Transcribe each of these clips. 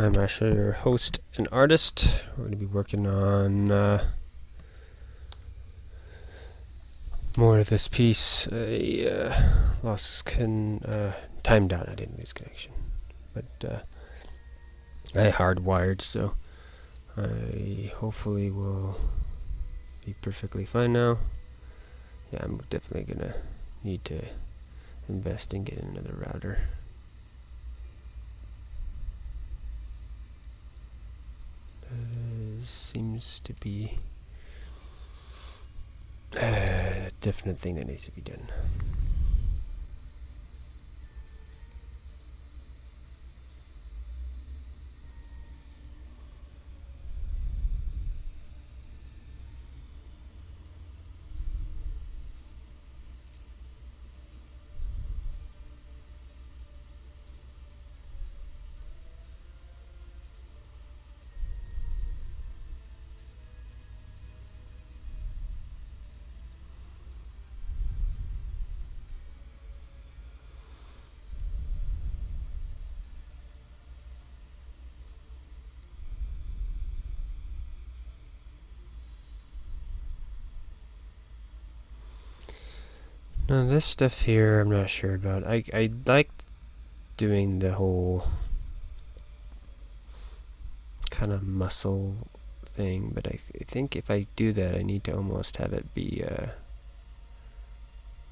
I'm Ashler, your host and artist. We're going to be working on more of this piece. Timed out. I didn't lose connection, but I hardwired, so I hopefully will be perfectly fine now. Yeah, I'm definitely gonna need to invest in getting another router. Seems to be a definite thing that needs to be done. Now this stuff here, I'm not sure about. I like doing the whole kind of muscle thing, but I think if I do that, I need to almost have it be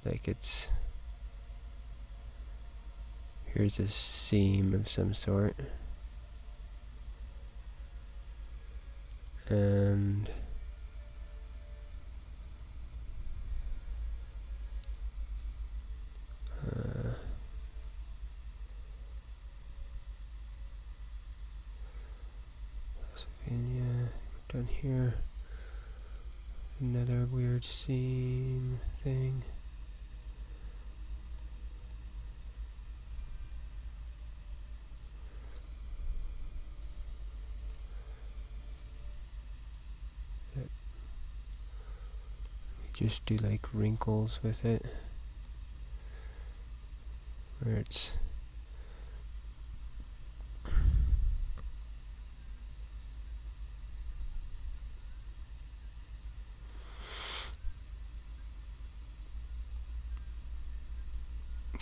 like it's here's a seam of some sort, and Pennsylvania down here, another weird seam thing. Just do like wrinkles with it, where it's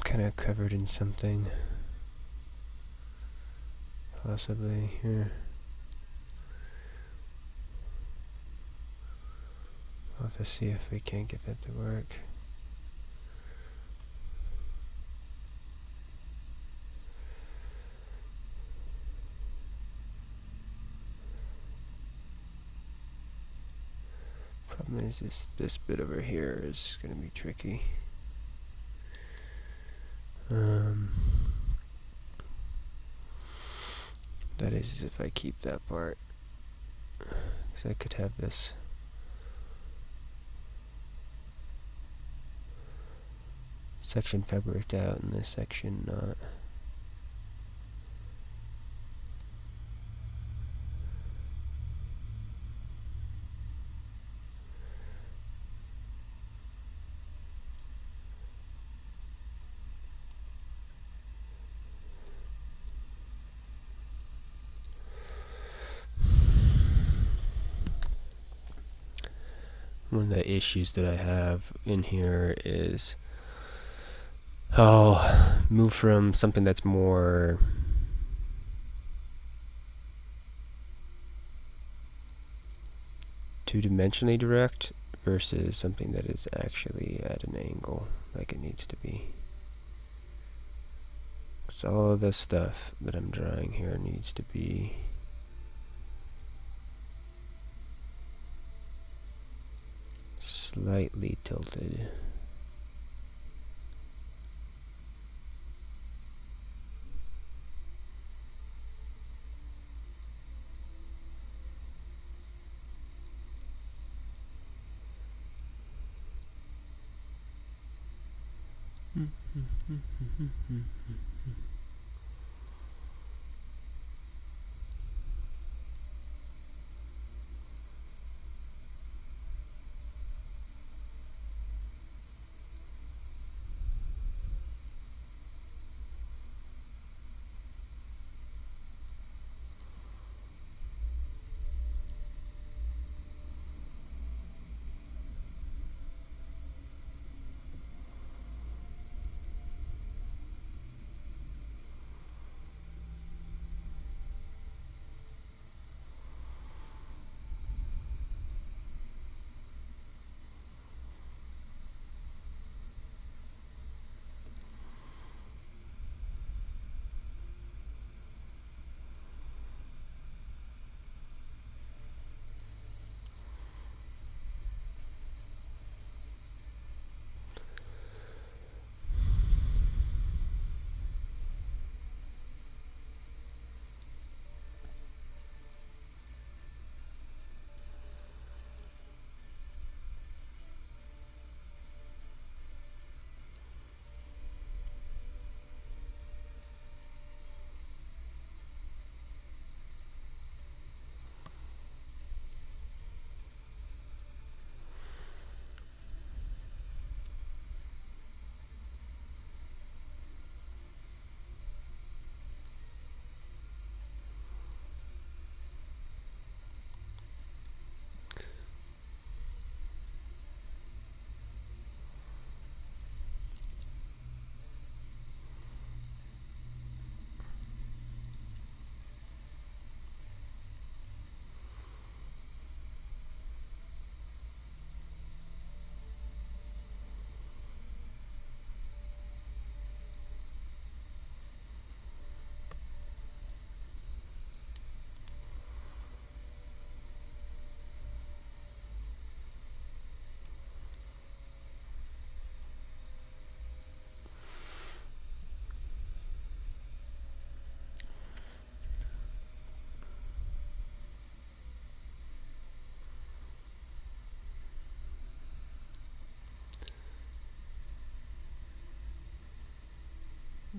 kind of covered in something, possibly here. I'll have to see if we can't get that to work. Problem is this bit over here is going to be tricky. That is if I keep that part, because I could have this section fabric out and this section not. One of the issues that I have in here is I'll move from something that's more two-dimensionally direct versus something that is actually at an angle like it needs to be. So all of this stuff that I'm drawing here needs to be slightly tilted.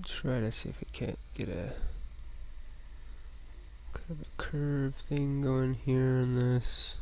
try to see if we can't get a kind of a curve thing going here in this.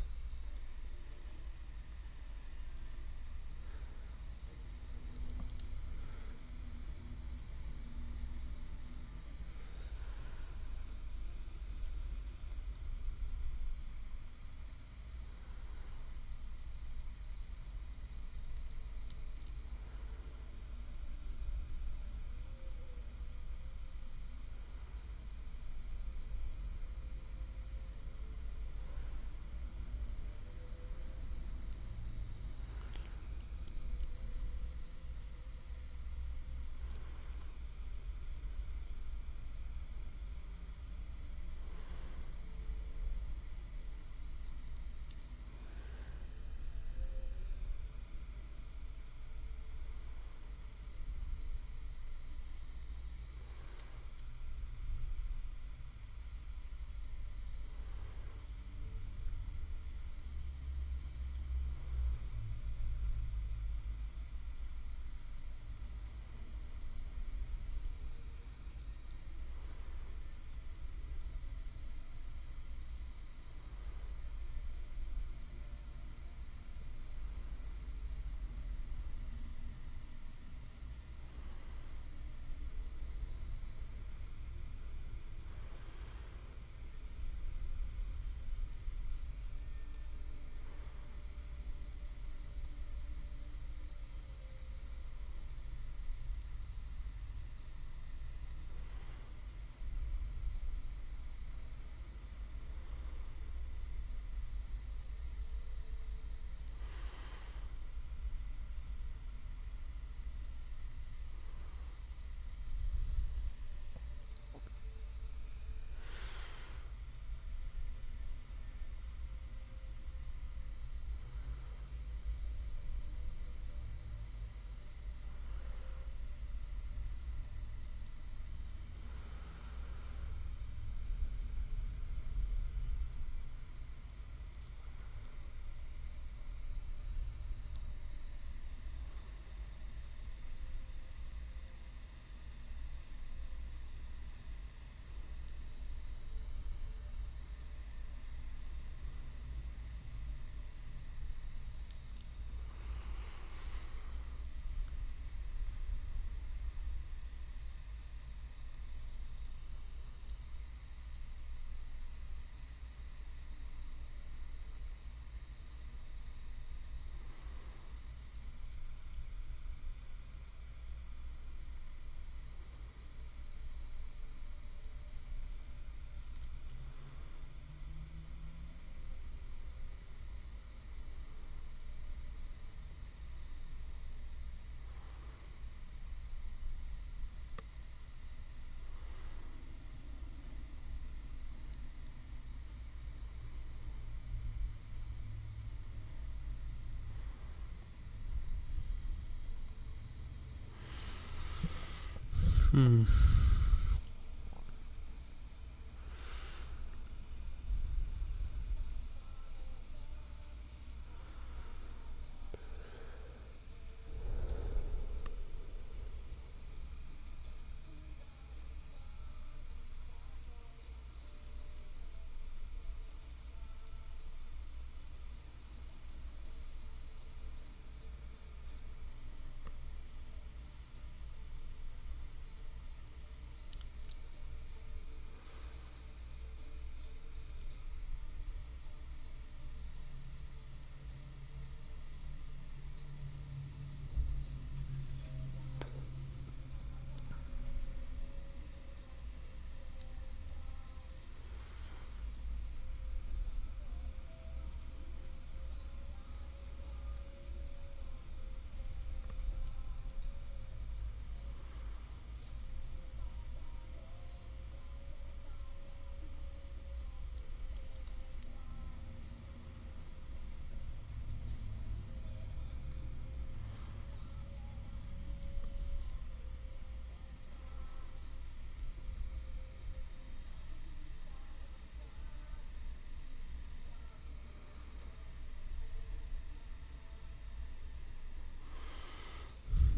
Hmm.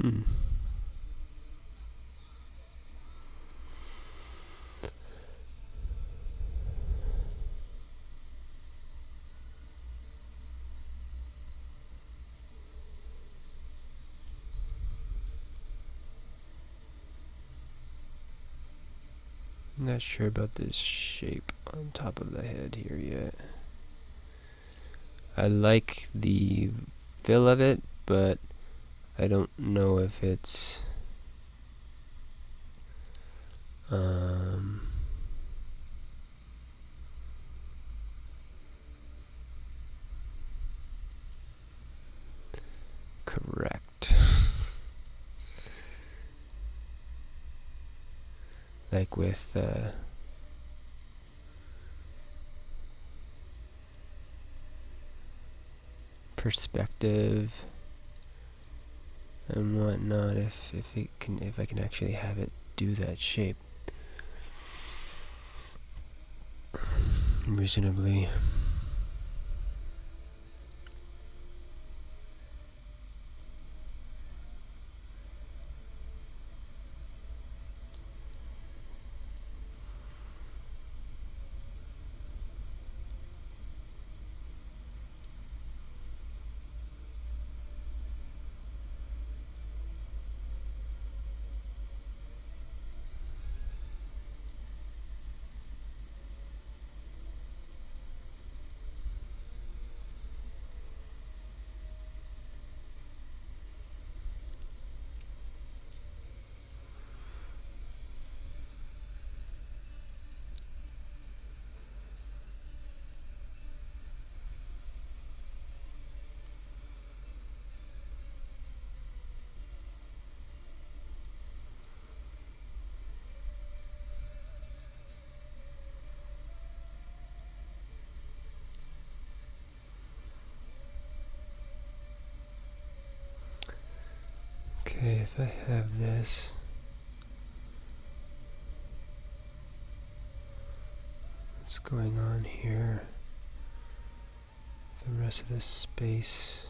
Hmm. Not sure about this shape on top of the head here yet. I like the feel of it, but I don't know if it's correct. Like with perspective and whatnot, if I can actually have it do that shape reasonably. Okay, if I have this, what's going on here? The rest of this space.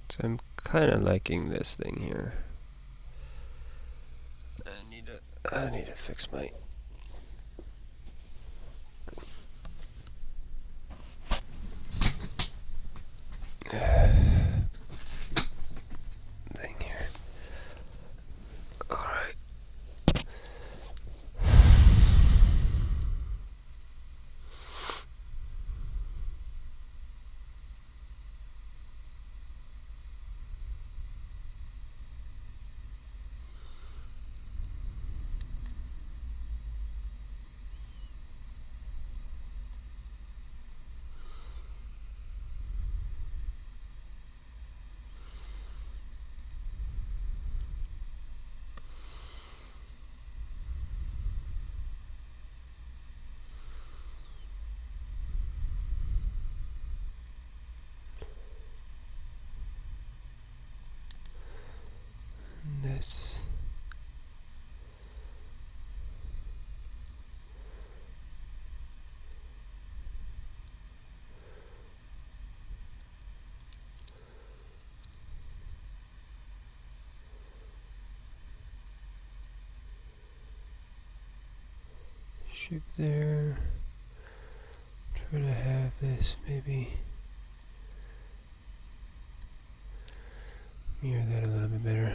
So I'm kind of liking this thing here. I need to fix my thing here. All right. This. Shape there. Try to have this maybe mirror that a little bit better.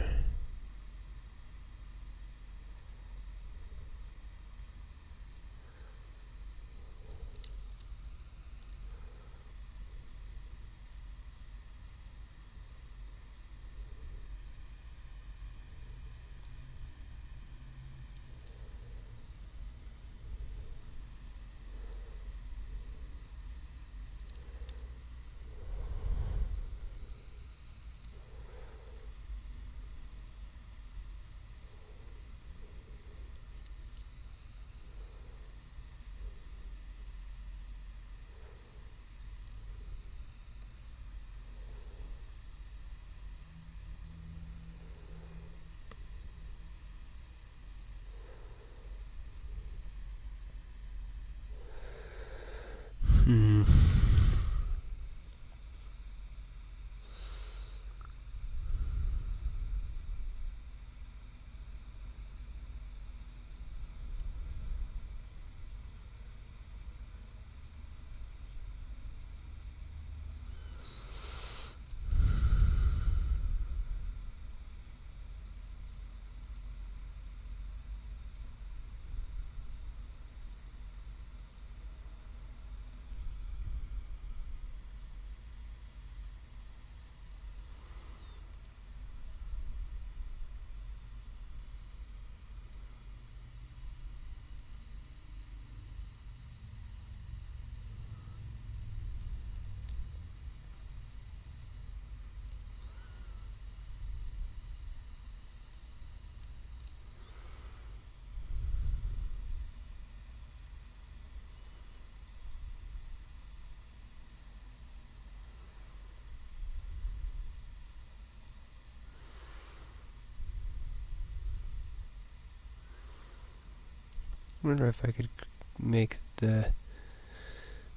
wonder if I could make the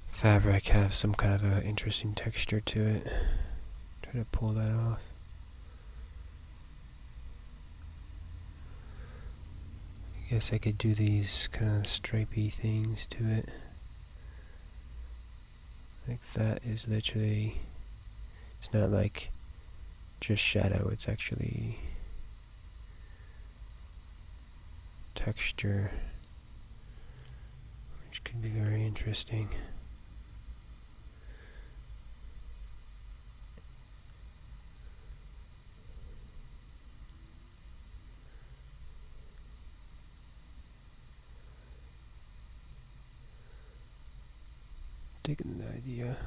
fabric have some kind of a interesting texture to it. Try to pull that off. I guess I could do these kind of stripey things to it. Like that is literally, it's not like just shadow, it's actually texture, which could be very interesting. Taking the idea.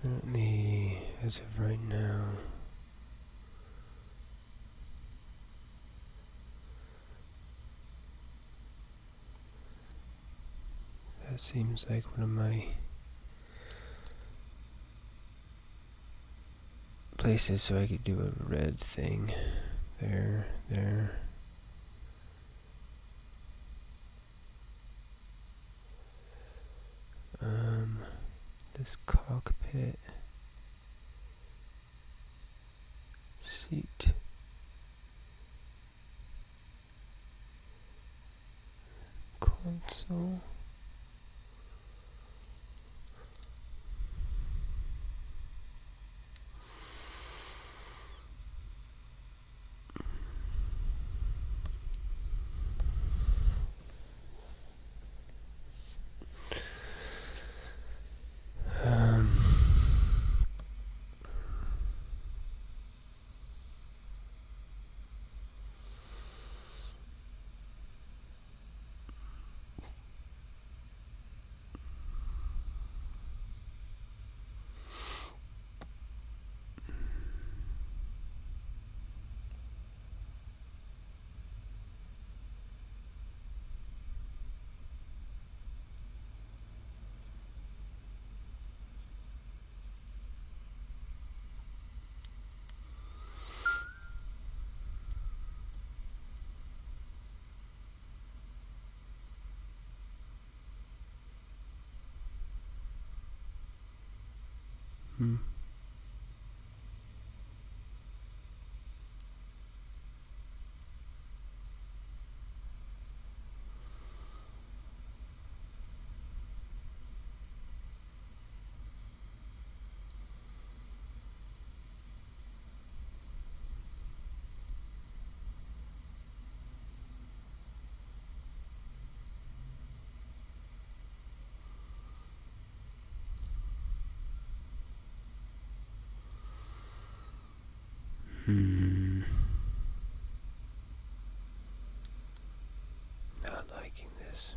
Currently, as of right now, that seems like one of my places, so I could do a red thing. There. This cockpit seat. Console. Hmm. Not liking this.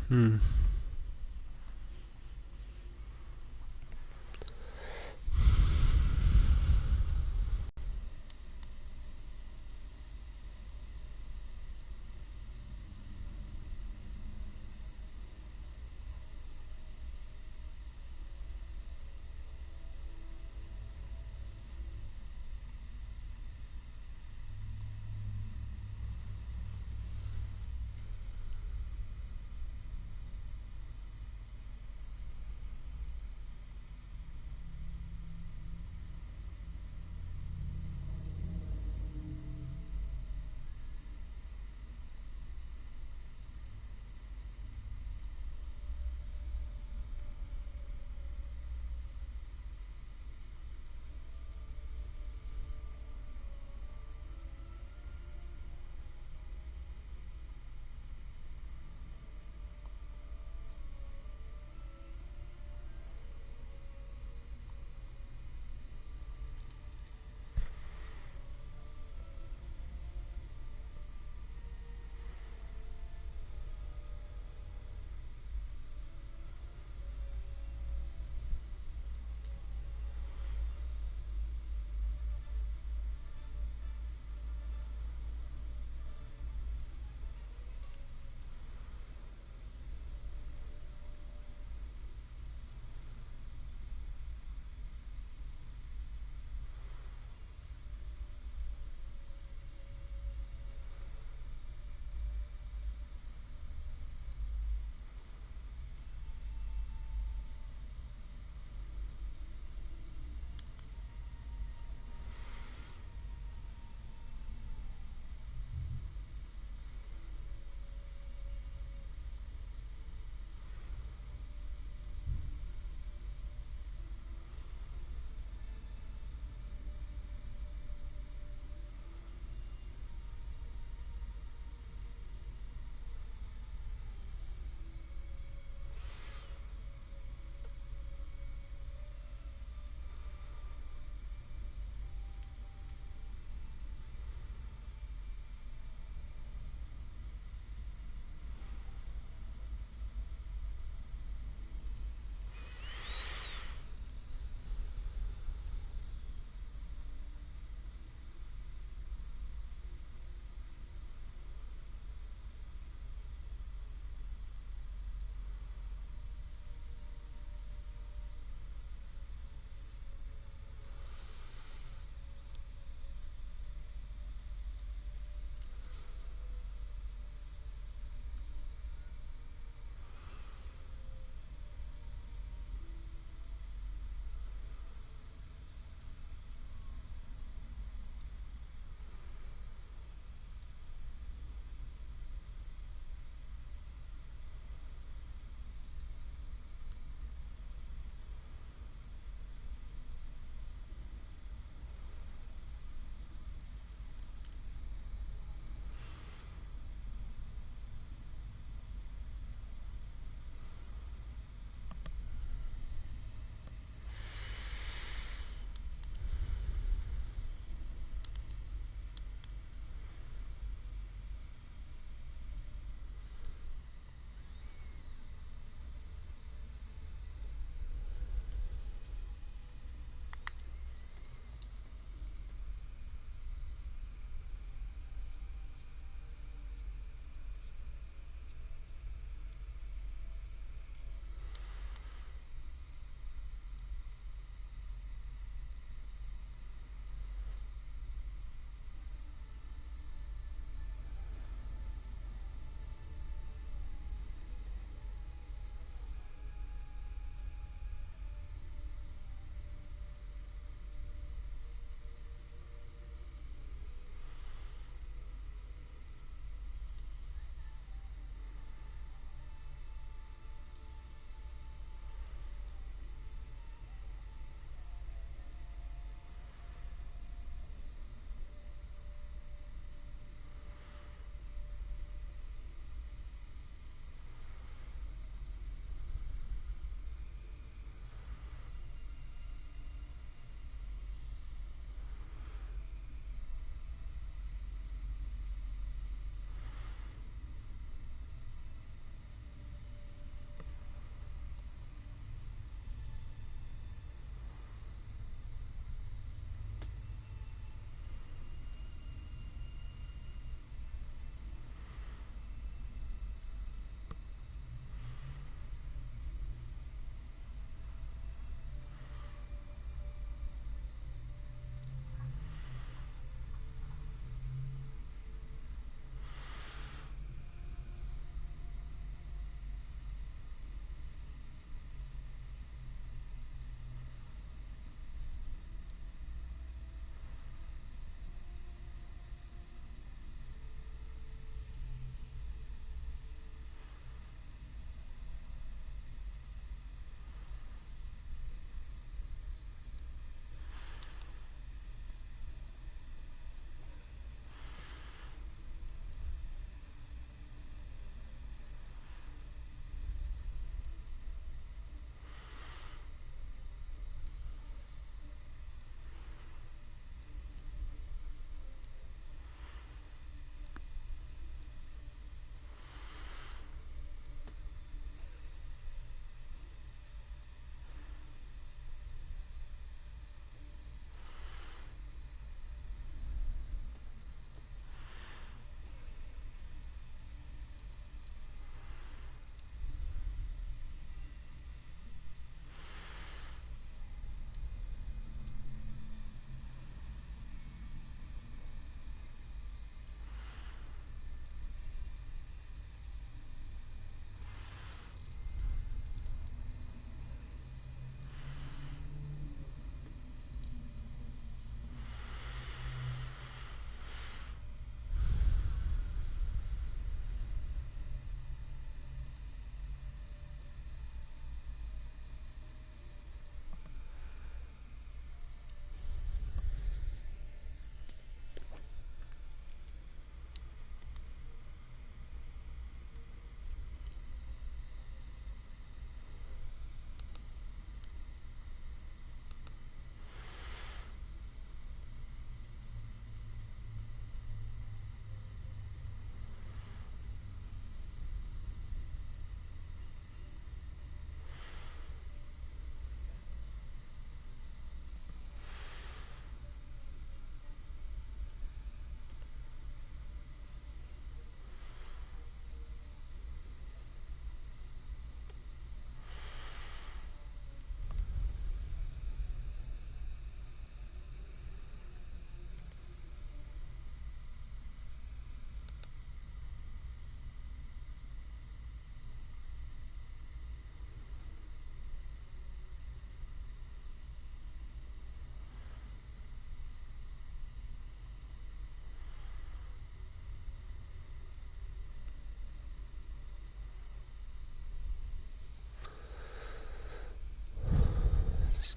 Hmm.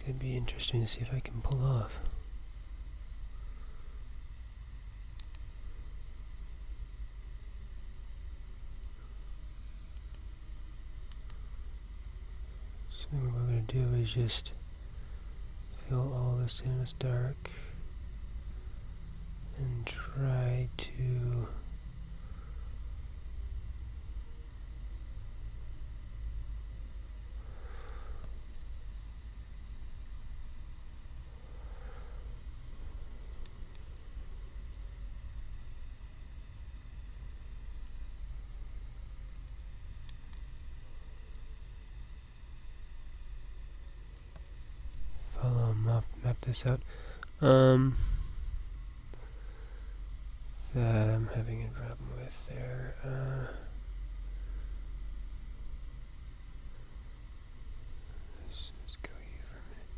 could be interesting to see if I can pull off. So what we're going to do is just fill all this in with dark and try to map this out. That I'm having a problem with there. Let's go here for a minute.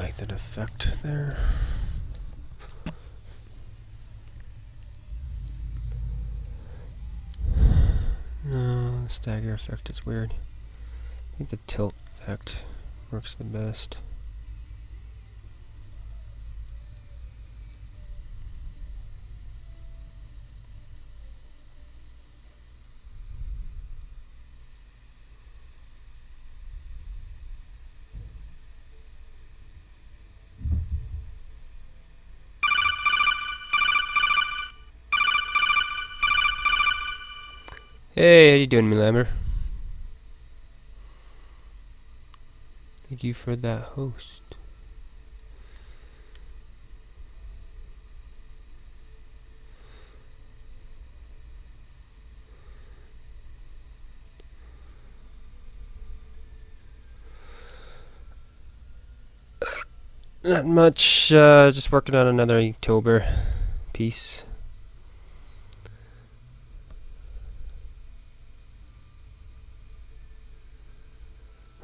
like that effect there. No, the stagger effect is weird. I think the tilt effect works the best. Hey, how you doing, Milammer? Thank you for that host. Not much, just working on another Inktober piece.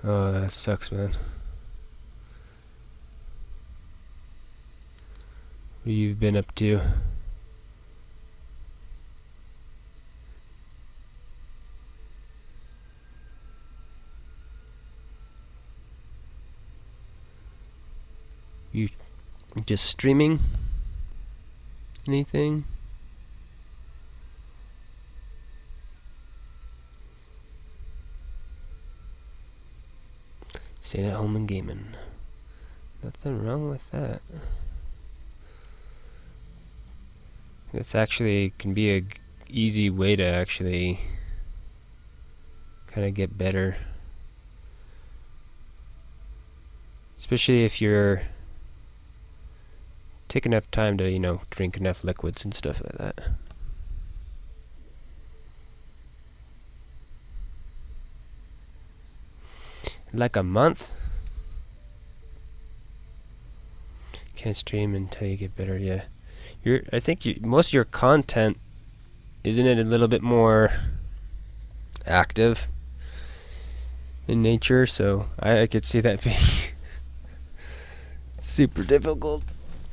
Oh, that sucks, man. What have you been up to? You just streaming? Anything? Staying at home and gaming. Nothing wrong with that. It's actually can be a easy way to actually kind of get better. Especially if you're take enough time to, you know, drink enough liquids and stuff like that. Like a month? Can't stream until you get better, yeah. I think most of your content, isn't it a little bit more active in nature? So I could see that being super difficult.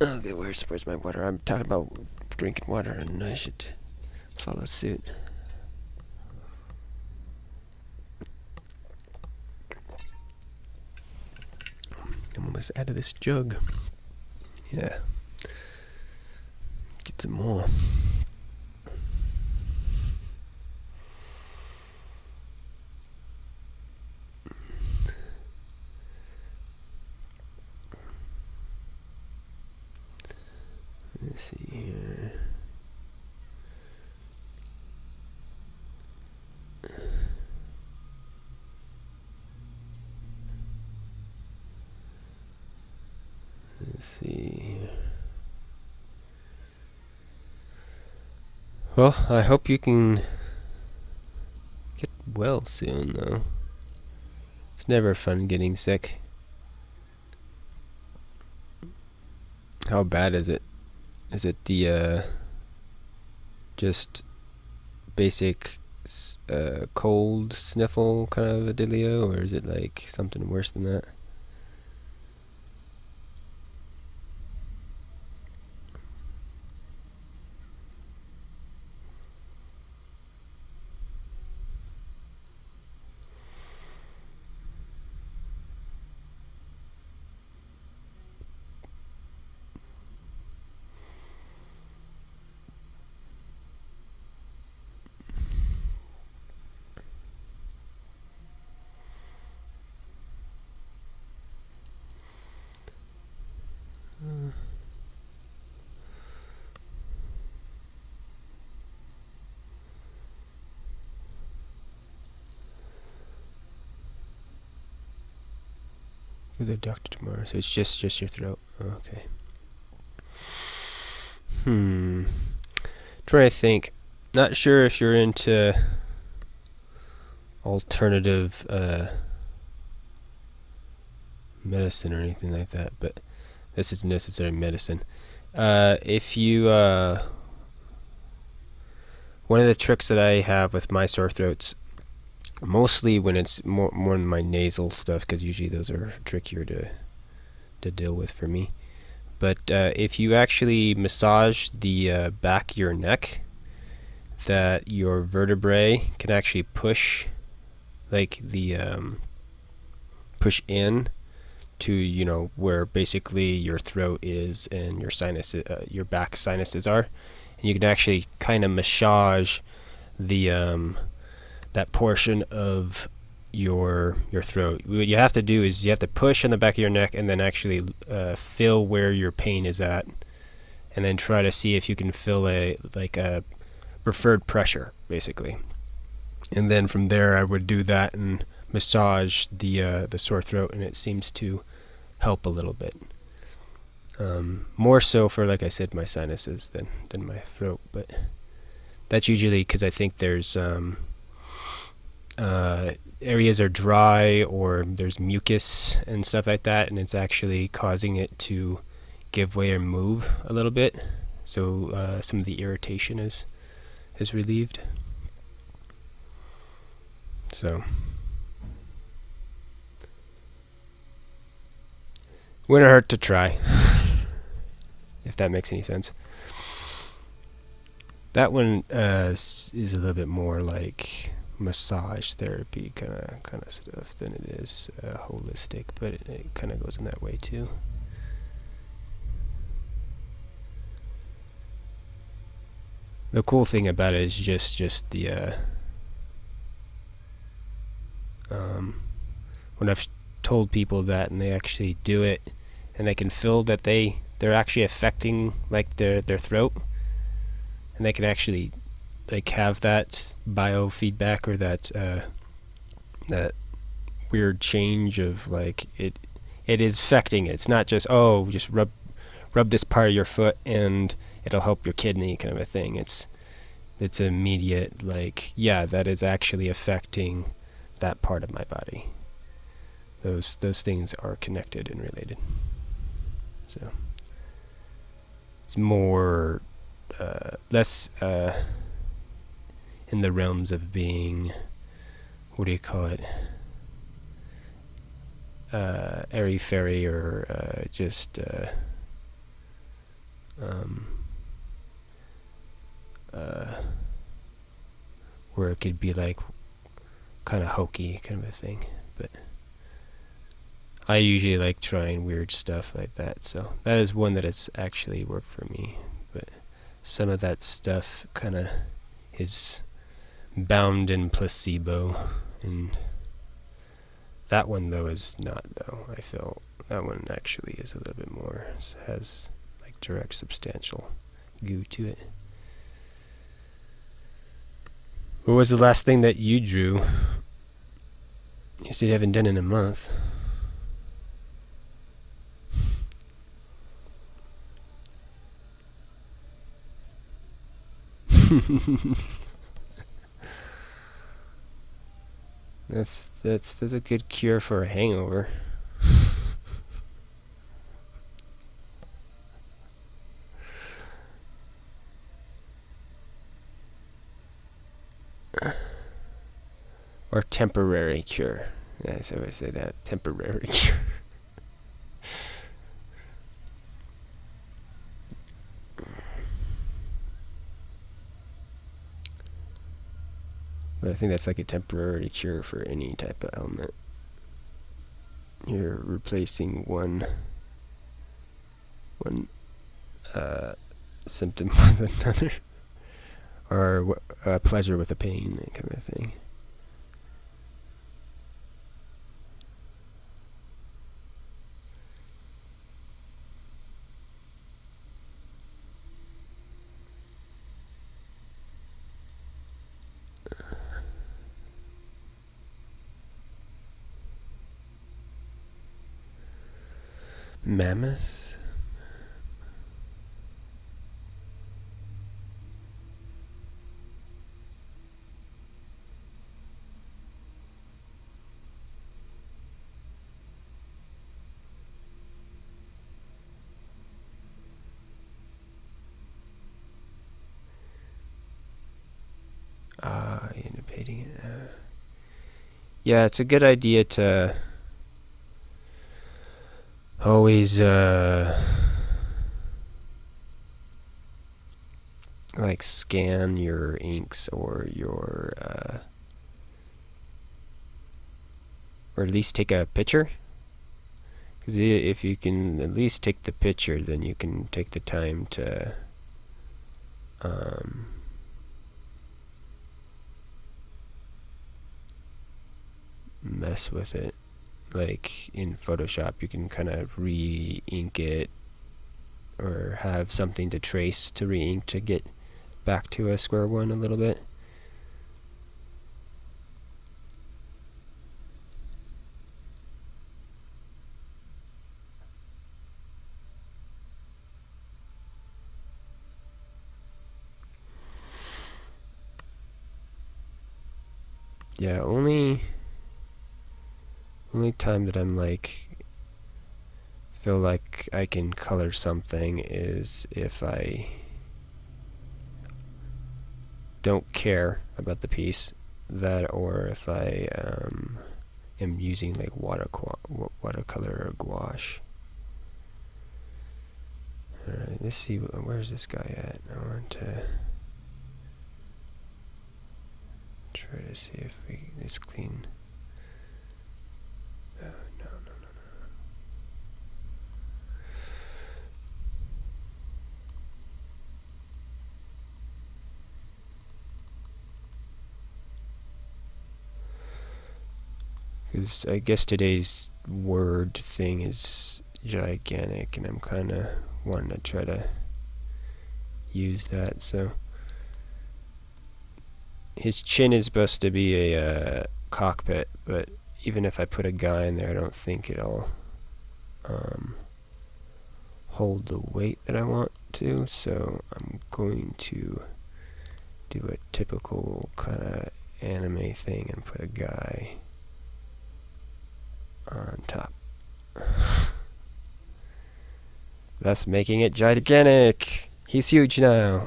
Okay, where's my water? I'm talking about drinking water, and I should follow suit. I'm almost out of this jug. Yeah. Get some more. Let's see here. Let's see. Well, I hope you can get well soon, though. It's never fun getting sick. How bad is it? Is it the just basic cold sniffle kind of a dealio, or is it like something worse than that? Go to the doctor tomorrow, so it's just your throat. Oh, okay. Trying to think. Not sure if you're into alternative medicine or anything like that, but this isn't necessarily medicine. If you one of the tricks that I have with my sore throats, mostly when it's more than my nasal stuff, because usually those are trickier to to deal with for me. But if you actually massage the back of your neck, that your vertebrae can actually push, like the push in to, you know, where basically your throat is and your sinus, your back sinuses are, and you can actually kind of massage the that portion of your throat. What you have to do is you have to push on the back of your neck and then actually feel where your pain is at, and then try to see if you can feel a preferred pressure, basically. And then from there, I would do that and massage the sore throat, and it seems to help a little bit. More so for, like I said, my sinuses than my throat, but that's usually because I think there's areas are dry or there's mucus and stuff like that, and it's actually causing it to give way or move a little bit. So some of the irritation is relieved. So wouldn't hurt to try, if that makes any sense. That one is a little bit more like massage therapy kind of stuff than it is holistic, but it kind of goes in that way too. The cool thing about it is just the when I've told people that and they actually do it and they can feel that they're actually affecting like their throat, and they can actually like have that biofeedback or that weird change of like it is affecting it. It's not just, oh, just rub this part of your foot and it'll help your kidney kind of a thing. It's immediate, like, yeah, that is actually affecting that part of my body. Those things are connected and related. So it's more less in the realms of being, what do you call it, airy-fairy or just where it could be like kind of hokey kind of a thing. But I usually like trying weird stuff like that, so that is one that has actually worked for me. But some of that stuff kind of is bound in placebo, and that one though is not, though. I feel that one actually is a little bit more, has like direct substantial goo to it. What was the last thing that you drew? You said you haven't done it in a month. That's a good cure for a hangover. Or temporary cure. Yeah, so I say that, temporary cure. But I think that's like a temporary cure for any type of ailment. You're replacing one symptom with another, or pleasure with a pain, that kind of thing. Mammoth? You end up hating it. Yeah, it's a good idea to always like scan your inks or your or at least take a picture, because if you can at least take the picture, then you can take the time to mess with it. Like in Photoshop, you can kind of re-ink it or have something to trace to re-ink to get back to a square one a little bit. Yeah, only time that I'm like feel like I can color something is if I don't care about the piece, that, or if I am using like watercolor or gouache. Alright, let's see, where's this guy at? I want to try to see if it's clean. No. Because I guess today's word thing is gigantic, and I'm kind of wanting to try to use that. So his chin is supposed to be a cockpit, but even if I put a guy in there, I don't think it'll hold the weight that I want to. So I'm going to do a typical kind of anime thing and put a guy on top. Thus making it gigantic. He's huge now.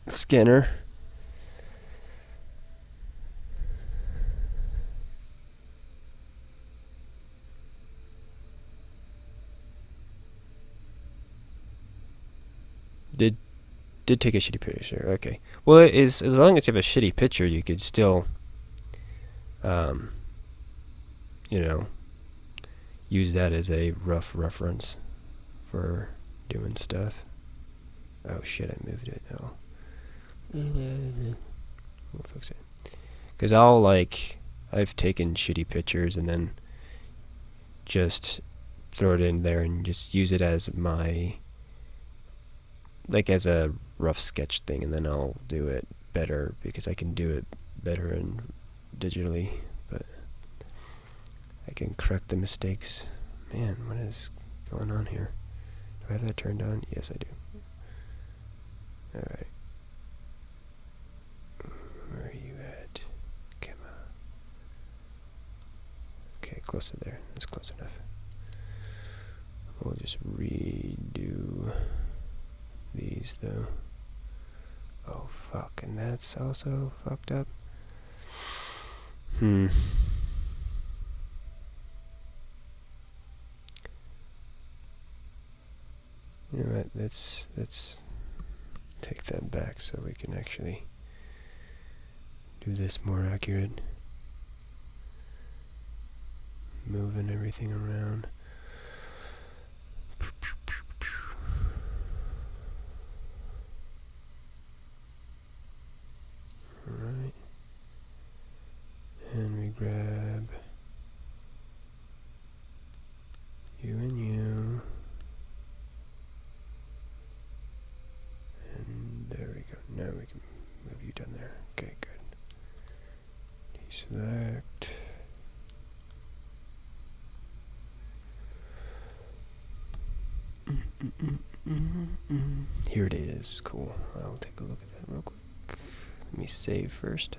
Scanner. Did take a shitty picture. Okay. Well, as long as you have a shitty picture, you could still, use that as a rough reference for doing stuff. Oh shit! I moved it. Oh. We'll fix it. Because I've taken shitty pictures and then just throw it in there and just use it as my, like as a rough sketch thing, and then I'll do it better because I can do it better and digitally, but I can correct the mistakes. Man, what is going on here? Do I have that turned on? Yes, I do. Alright. Where are you at? Come on. Okay, close to there. That's close enough. We'll just redo these though. Oh fuck, and that's also fucked up. You know what, let's take that back so we can actually do this more accurate. Moving everything around. Alright. And we grab you and you. And there we go. Now we can move you down there. Okay, good. Deselect. Here it is. Cool. I'll take a look at that real quick. Let me save first.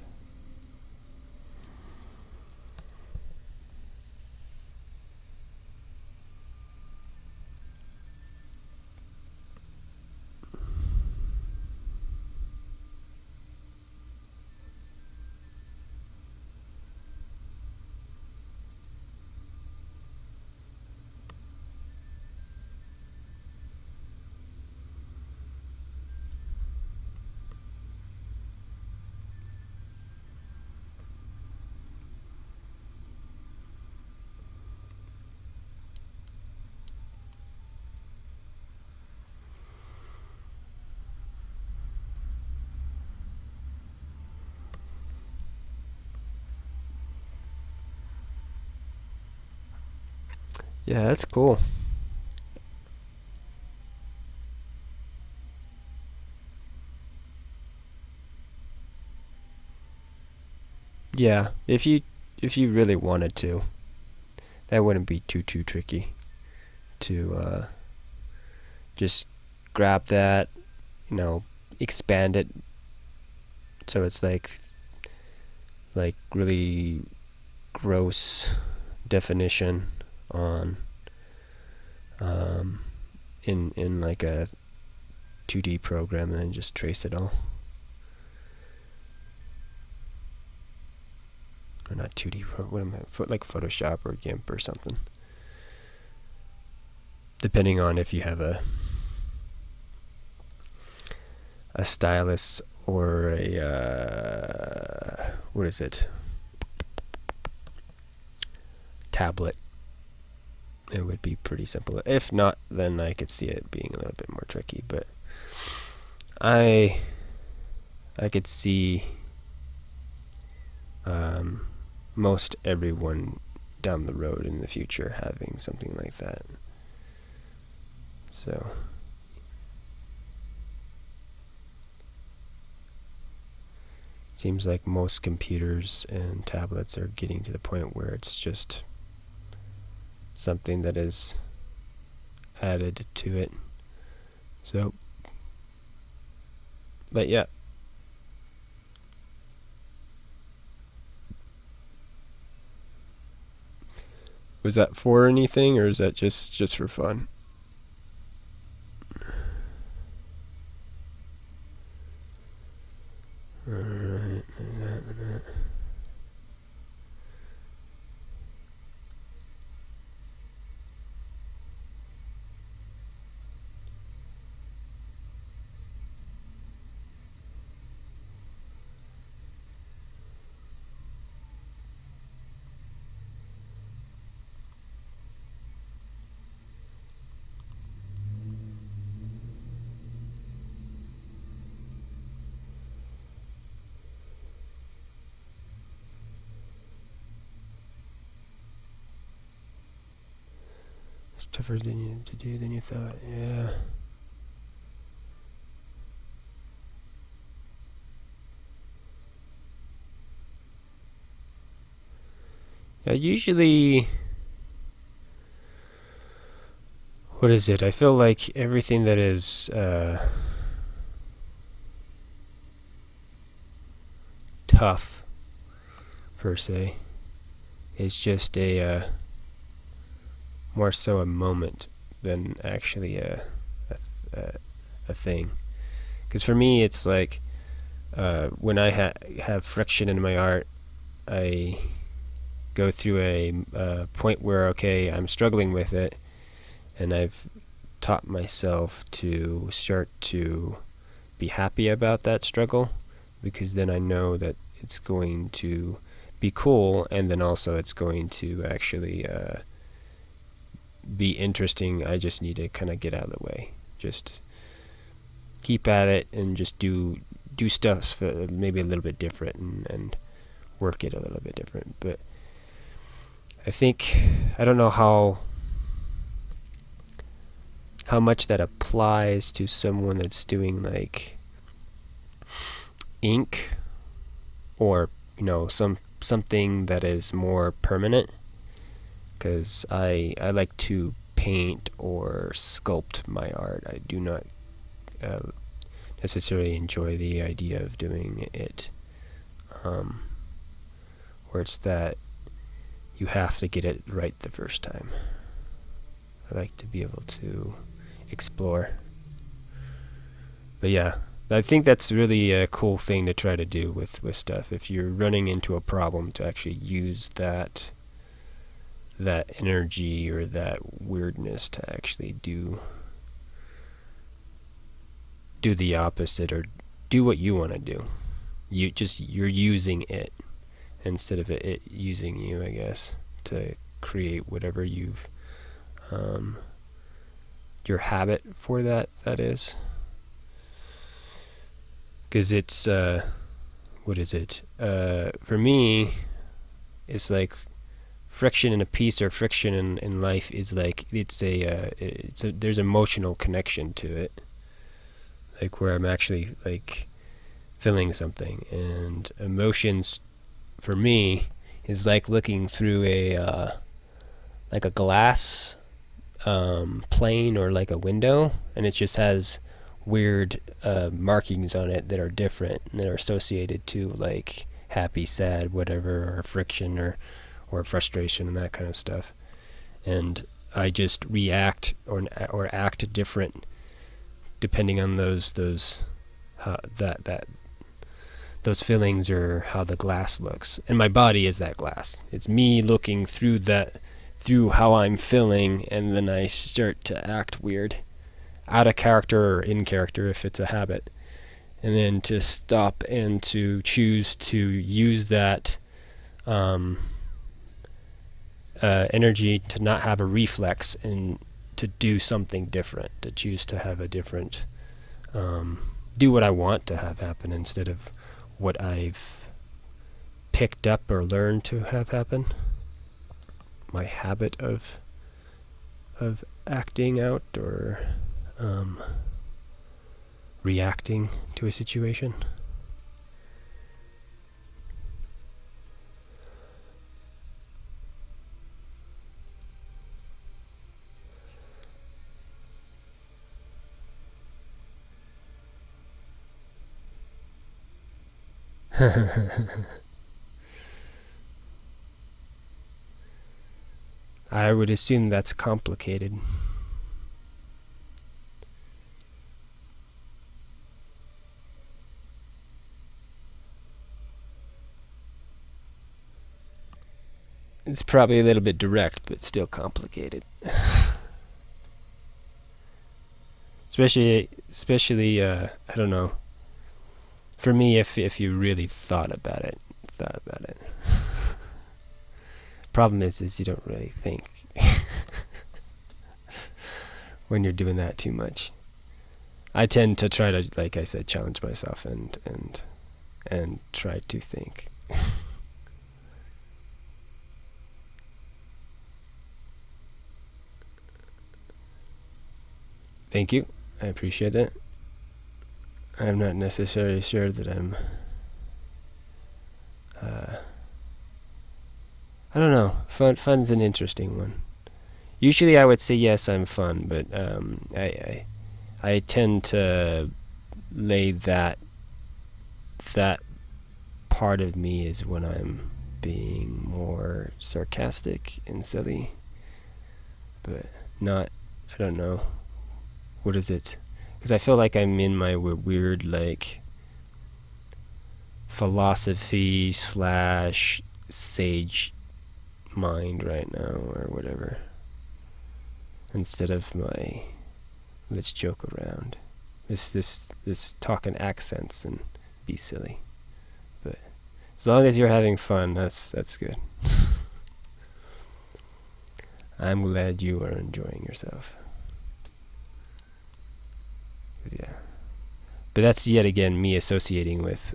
Yeah, that's cool. Yeah, if you really wanted to, that wouldn't be too tricky to just grab that, you know, expand it so it's like really gross definition on in like a 2D program, and then just trace it all. Or not 2D, what am I, like Photoshop or GIMP or something. Depending on if you have a stylus or a what is it, tablet, it would be pretty simple. If not, then I could see it being a little bit more tricky, but I could see most everyone down the road in the future having something like that. So seems like most computers and tablets are getting to the point where it's just something that is added to it. So, but yeah. Was that for anything, or is that just for fun? Alright, that. It's tougher to do than you thought. Yeah. Yeah, usually, what is it? I feel like everything that is tough, per se, is just a more so a moment than actually a thing. Because for me, it's like when I have friction in my art, I go through a point where, okay, I'm struggling with it, and I've taught myself to start to be happy about that struggle, because then I know that it's going to be cool, and then also it's going to actually be interesting. I just need to kind of get out of the way, just keep at it, and just do stuff maybe a little bit different, and work it a little bit different. But I think, I don't know how much that applies to someone that's doing like ink, or something that is more permanent, because I like to paint or sculpt my art. I do not necessarily enjoy the idea of doing it where it's that you have to get it right the first time. I like to be able to explore. But yeah, I think that's really a cool thing to try to do with stuff. If you're running into a problem, to actually use that energy or that weirdness to actually do the opposite, or do what you want to do. You're using it instead of it using you, I guess, to create whatever you've your habit for that is. Because it's what is it? For me, it's like friction in a piece or friction in life is like there's emotional connection to it, like where I'm actually like feeling something. And emotions for me is like looking through a glass plane or like a window, and it just has weird markings on it that are different and that are associated to like happy, sad, whatever, or friction or frustration and that kind of stuff. And I just react or act different depending on those feelings or how the glass looks. And my body is that glass. It's me looking through how I'm feeling, and then I start to act weird, out of character or in character if it's a habit. And then to stop and to choose to use that energy to not have a reflex and to do something different, to choose to have a different, do what I want to have happen instead of what I've picked up or learned to have happen. My habit of acting out or reacting to a situation. I would assume that's complicated. It's probably a little bit direct, but still complicated. especially I don't know. For me, if you really thought about it. Problem is you don't really think when you're doing that too much. I tend to try to, like I said, challenge myself and try to think. Thank you. I appreciate that. I'm not necessarily sure that I'm I don't know. Fun's an interesting one. Usually I would say yes, I'm fun, but I tend to lay that part of me is when I'm being more sarcastic and silly, but not, I don't know. What is it? Because I feel like I'm in my weird like philosophy / sage mind right now or whatever, instead of my let's joke around, this talking accents and be silly. But as long as you're having fun, that's good. I'm glad you are enjoying yourself. Yeah, but that's yet again me associating with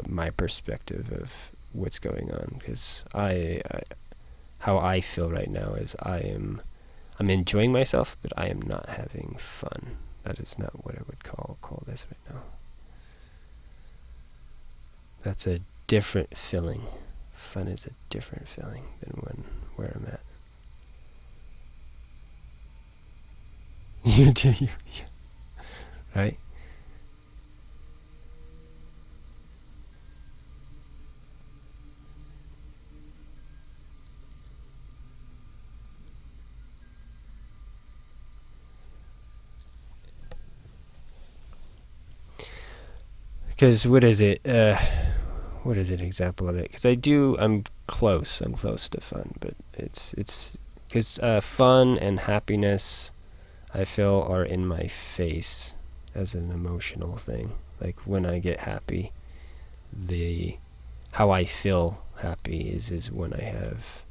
my perspective of what's going on, because how I feel right now is I'm enjoying myself, but I am not having fun. That is not what I would call this right now. That's a different feeling. Fun is a different feeling than where I'm at. You do, yeah. Right? Because what is it? What is an example of it? Because I'm close to fun, but it's because fun and happiness, I feel, are in my face as an emotional thing. Like when I get happy, how I feel happy is when I have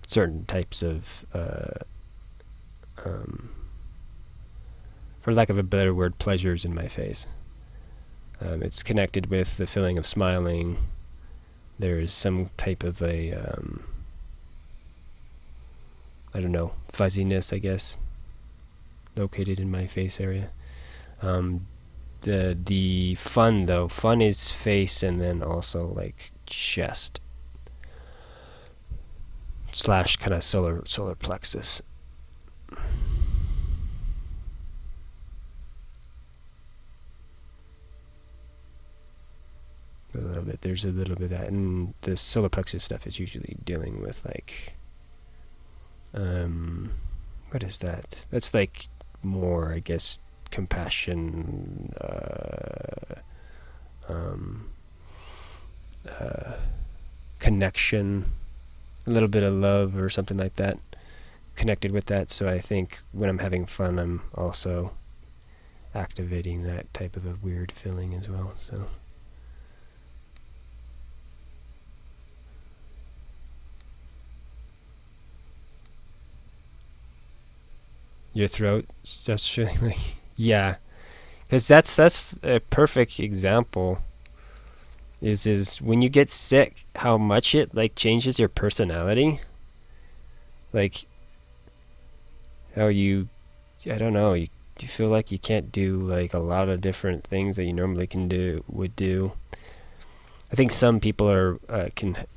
certain types of for lack of a better word, pleasures in my face. It's connected with the feeling of smiling, there is some type of a I don't know, fuzziness, I guess, located in my face area. The fun though, fun is face and then also like chest / kind of solar plexus. A little bit. There's a little bit of that, and the solar plexus stuff is usually dealing with like, what is that? That's like more, I guess, compassion, connection, a little bit of love or something like that, connected with that. So I think when I'm having fun, I'm also activating that type of a weird feeling as well. So. Your throat starts feeling like, yeah, because that's a perfect example. Is when you get sick, how much it like changes your personality. Like how you, I don't know, you feel like you can't do like a lot of different things that you normally would do. I think some people are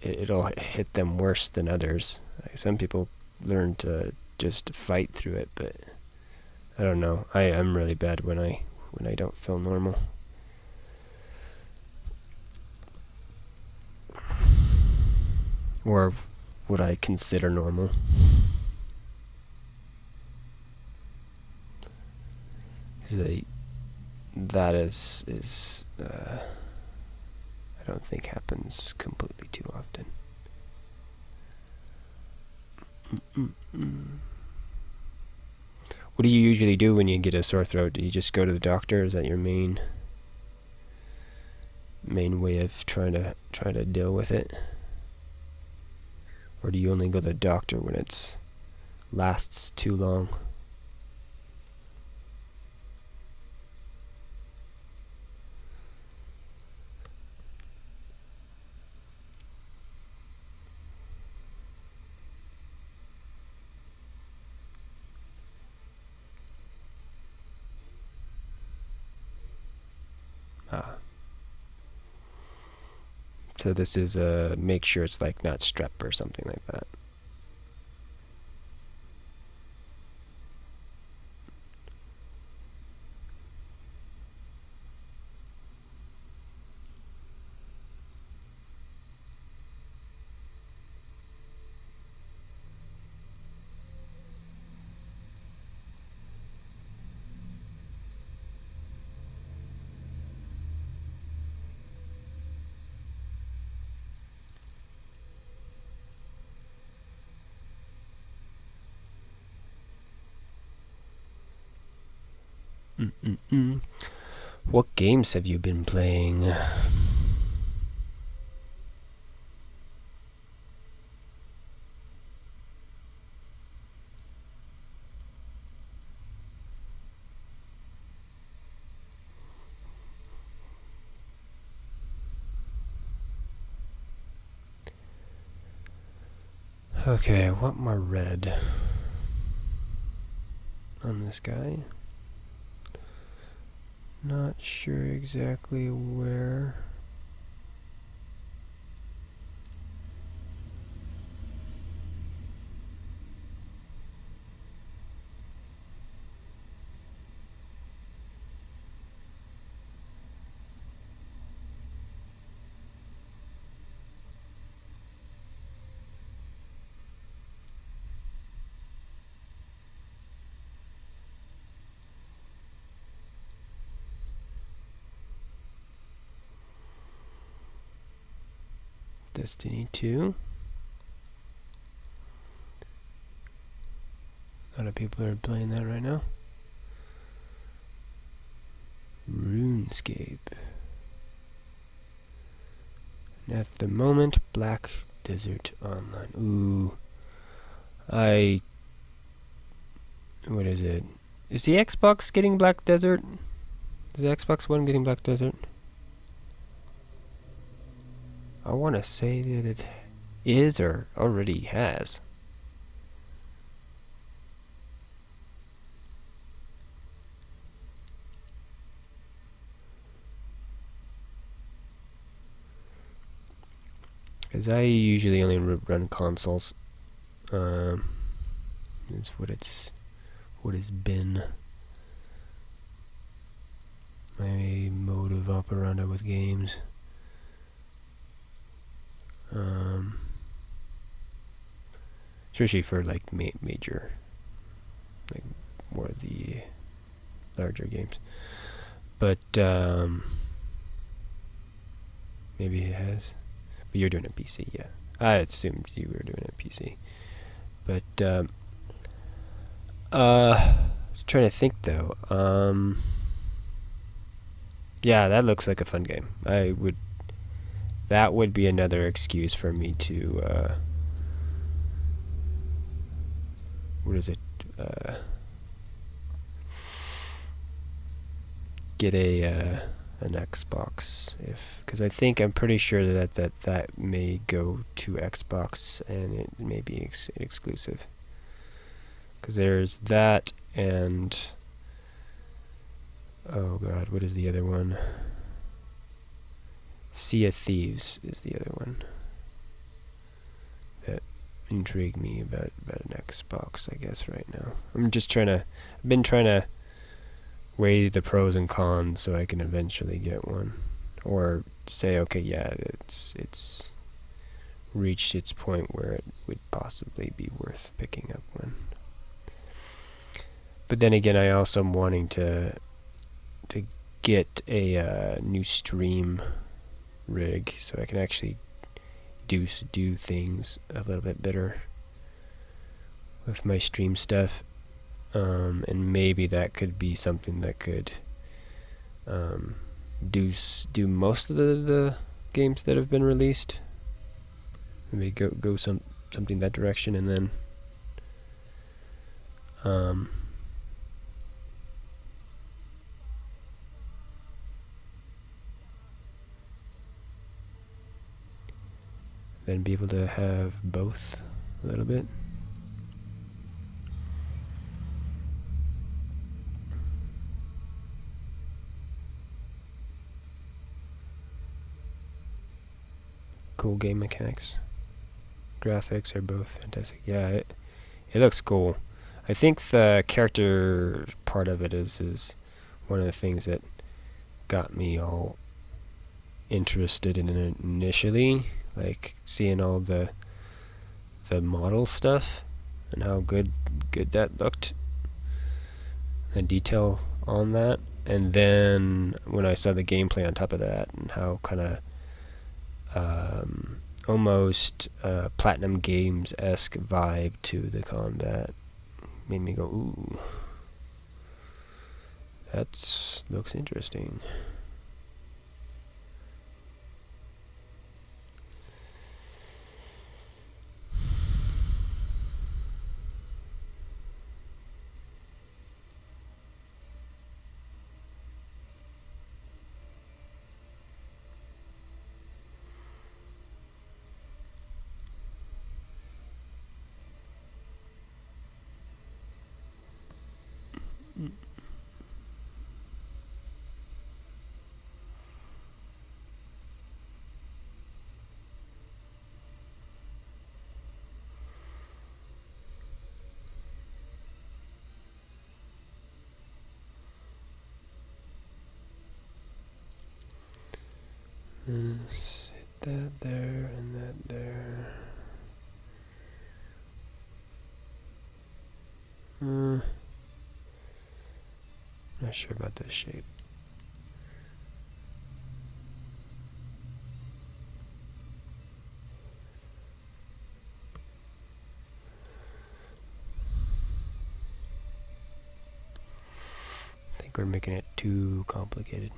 it'll hit them worse than others. Like some people learn to just fight through it, but I don't know. I'm really bad when I don't feel normal. Or what I consider normal. That is I don't think happens completely too often. What do you usually do when you get a sore throat? Do you just go to the doctor? Is that your main way of trying to deal with it? Or do you only go to the doctor when it lasts too long? So this is make sure it's like not strep or something like that. What games have you been playing? Okay, I want more red on this guy. Not sure exactly where. Destiny 2. A lot of people are playing that right now. RuneScape. And at the moment, Black Desert Online. Ooh. What is it? Is the Xbox getting Black Desert? Is the Xbox One getting Black Desert? I want to say that it is or already has. Because I usually only run consoles. It's what it's been my mode of operandi with games. Especially for like major, like more of the larger games. But maybe it has. But you're doing it PC, yeah. I assumed you were doing it PC. But trying to think though. Yeah, that looks like a fun game. That would be another excuse for me to what is it? Get an Xbox, because I'm pretty sure that may go to Xbox and it may be exclusive. Because there's that and oh god, what is the other one? Sea of Thieves is the other one that intrigued me about an Xbox, I guess, right now. I've been trying to weigh the pros and cons so I can eventually get one, or say, okay, yeah, it's reached its point where it would possibly be worth picking up one. But then again, I also am wanting to get a new stream rig so I can actually do things a little bit better with my stream stuff. And maybe that could be something that could do most of the games that have been released. Maybe go something that direction, and then be able to have both a little bit. Cool game mechanics. Graphics are both fantastic. Yeah, it looks cool. I think the character part of it is one of the things that got me all interested in it initially. Like seeing all the model stuff and how good that looked, the detail on that, and then when I saw the gameplay on top of that and how kind of almost Platinum Games-esque vibe to the combat, made me go, ooh, that looks interesting. Hit that there and that there. Not sure about this shape. I think we're making it too complicated.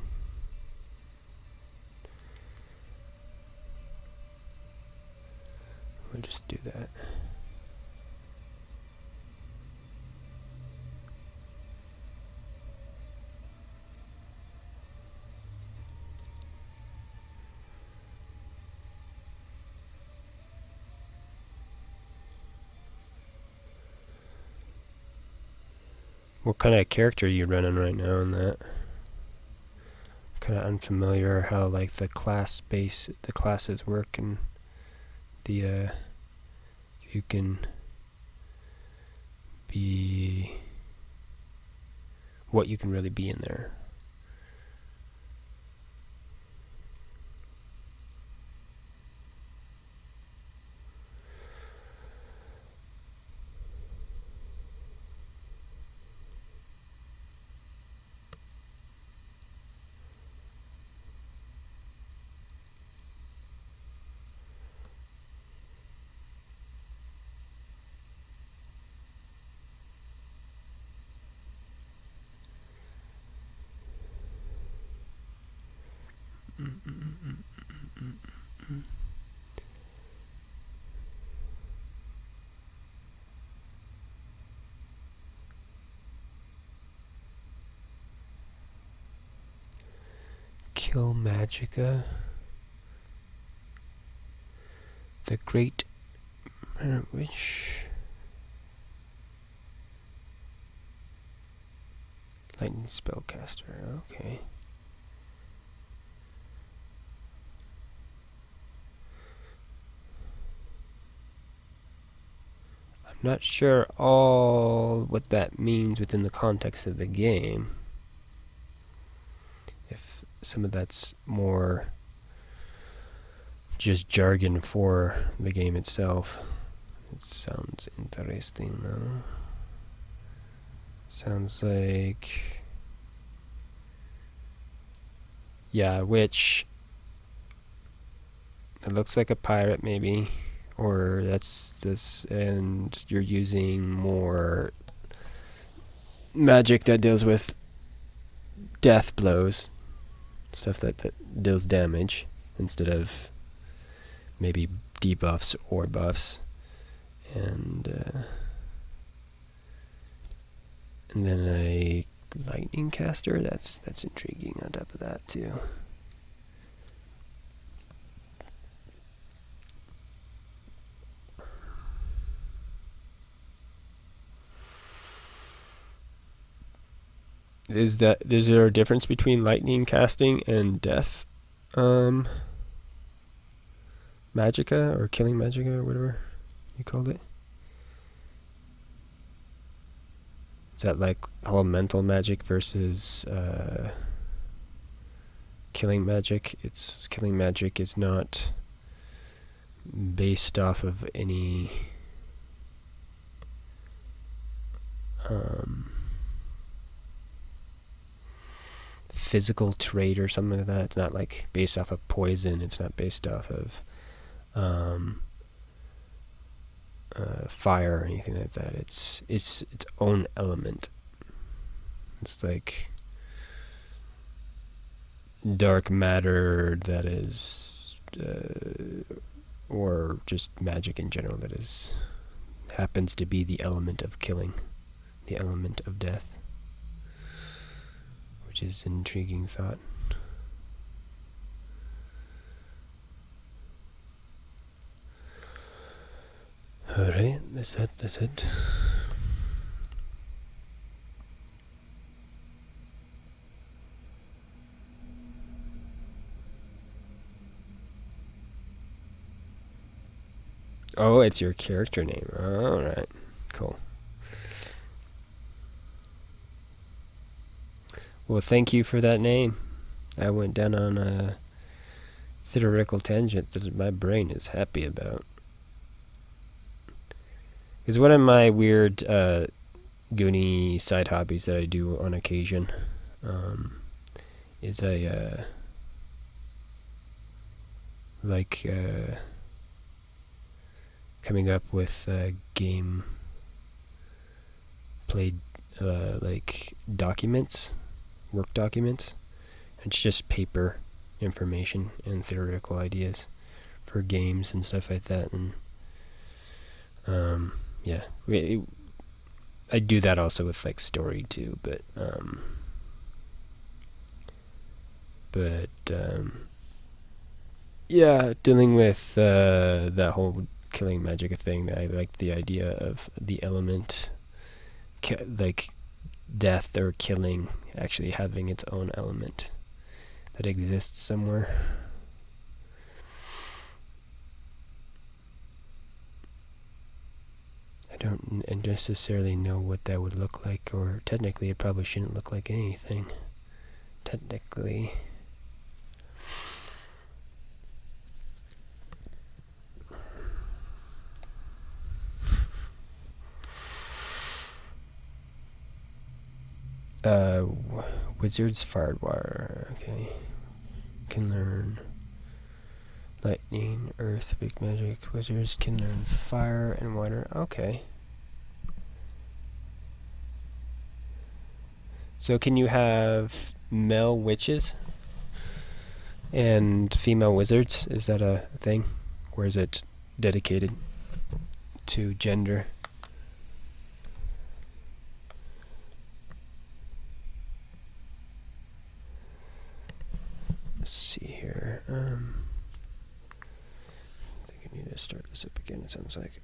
We'll just do that. What kind of character are you running right now in that? Kind of unfamiliar how like the classes work, and the you can be what you can really be in there. Kill Magica. The Great Witch. Lightning Spellcaster, okay. I'm not sure all what that means within the context of the game. If some of that's more just jargon for the game itself. It sounds interesting though. Sounds like, yeah, witch. It looks like a pirate maybe, or that's this, and you're using more magic that deals with death blows, stuff that deals damage instead of maybe debuffs or buffs, and then a lightning caster. That's intriguing. On top of that too. Is there a difference between lightning casting and death magica, or killing magica, or whatever you called it? Is that like elemental magic versus killing magic? It's killing magic is not based off of any physical trait or something like that. It's not like based off of poison. It's not based off of fire or anything like that. It's its own element. It's like dark matter that is, or just magic in general that is happens to be the element of killing, the element of death, which is an intriguing thought. Alright, that's it. Oh, it's your character name. Alright, cool. Well, thank you for that name. I went down on a theoretical tangent that my brain is happy about. Because one of my weird Goonie side hobbies that I do on occasion is I like coming up with game played like documents, work documents. It's just paper information and theoretical ideas for games and stuff like that. And yeah, I do that also with like story too, but yeah, dealing with that whole killing magic thing, I like the idea of the element, like death or killing actually having its own element that exists somewhere. I don't necessarily know what that would look like, or technically it probably shouldn't look like anything. Technically. Wizards fired wire. Okay. Can learn lightning, earth, big magic. Wizards can learn fire and water. Okay. So can you have male witches and female wizards? Is that a thing? Or is it dedicated to gender? Let's see here. I think I need to start this up again, it sounds like.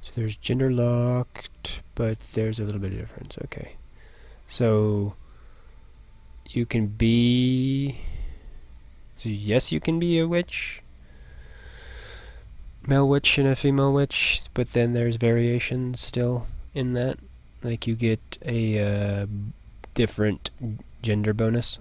So there's gender locked, but there's a little bit of difference. Okay. So you can be... So yes, you can be a witch. Male witch and a female witch, but then there's variations still in that. Like you get a different gender bonus.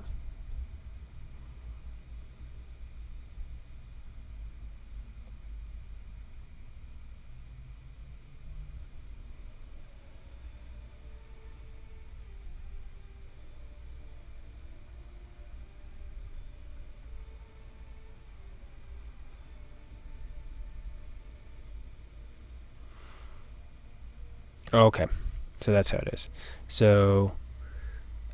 Okay, so that's how it is. So,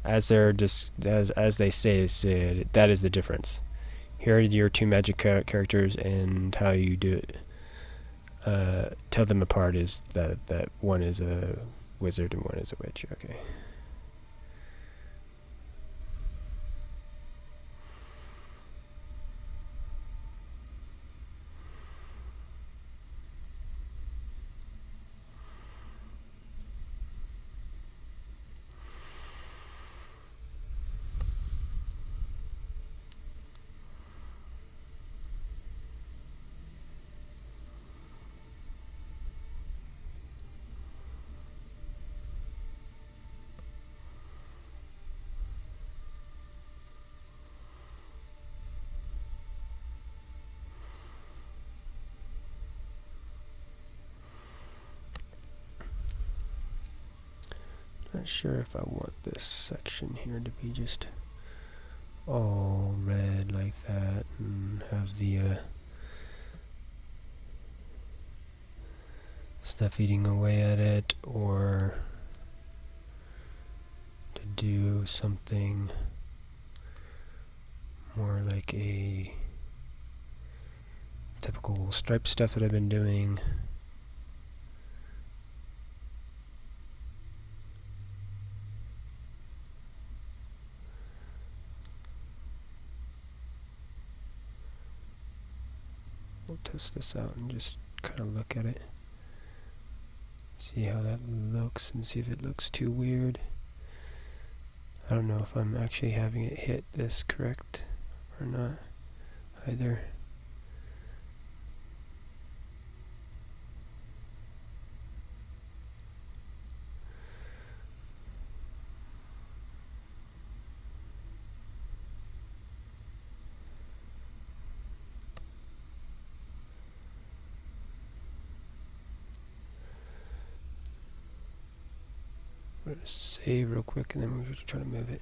as they're just as they say, that is the difference. Here are your two magic characters, and how you do it. Tell them apart is that one is a wizard and one is a witch. Okay. Not sure if I want this section here to be just all red like that and have the stuff eating away at it, or to do something more like a typical stripe stuff that I've been doing. We'll test this out and just kind of look at it. See how that looks and see if it looks too weird. I don't know if I'm actually having it hit this correct or not either. We're gonna save real quick and then we're just try to move it.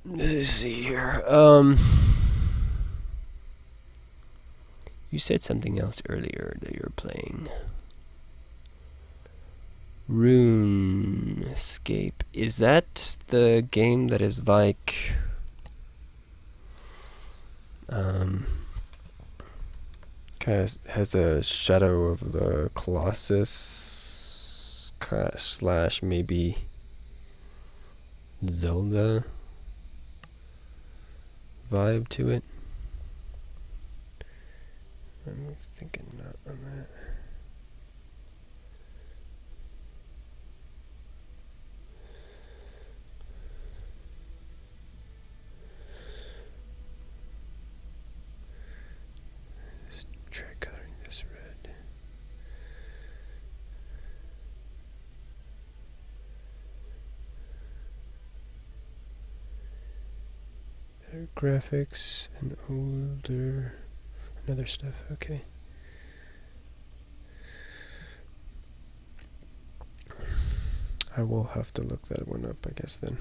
Let's see here. You said something else earlier that you were playing. RuneScape. Is that the game that is like kind of has a Shadow of the Colossus slash maybe Zelda vibe to it? I'm thinking not on that. Just try coloring this red. Better graphics and older and other stuff. Okay. I will have to look that one up, I guess, then.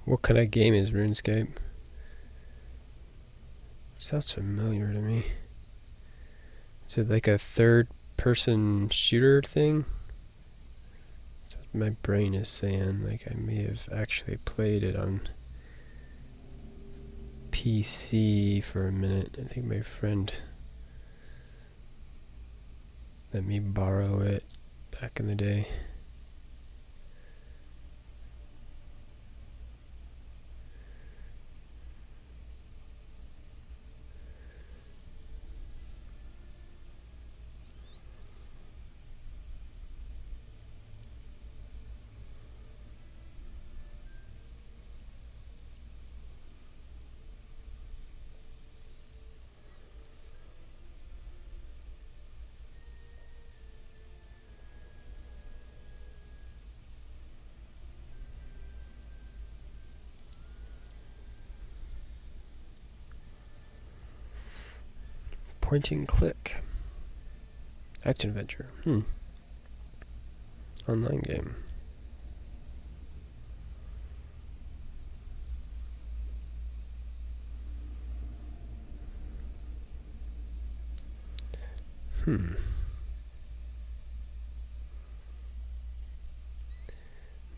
What kind of game is RuneScape? Sounds familiar to me. Is it like a third-person shooter thing? That's what my brain is saying. Like I may have actually played it on PC for a minute. I think my friend let me borrow it back in the day. Point and click. Action adventure. Online game.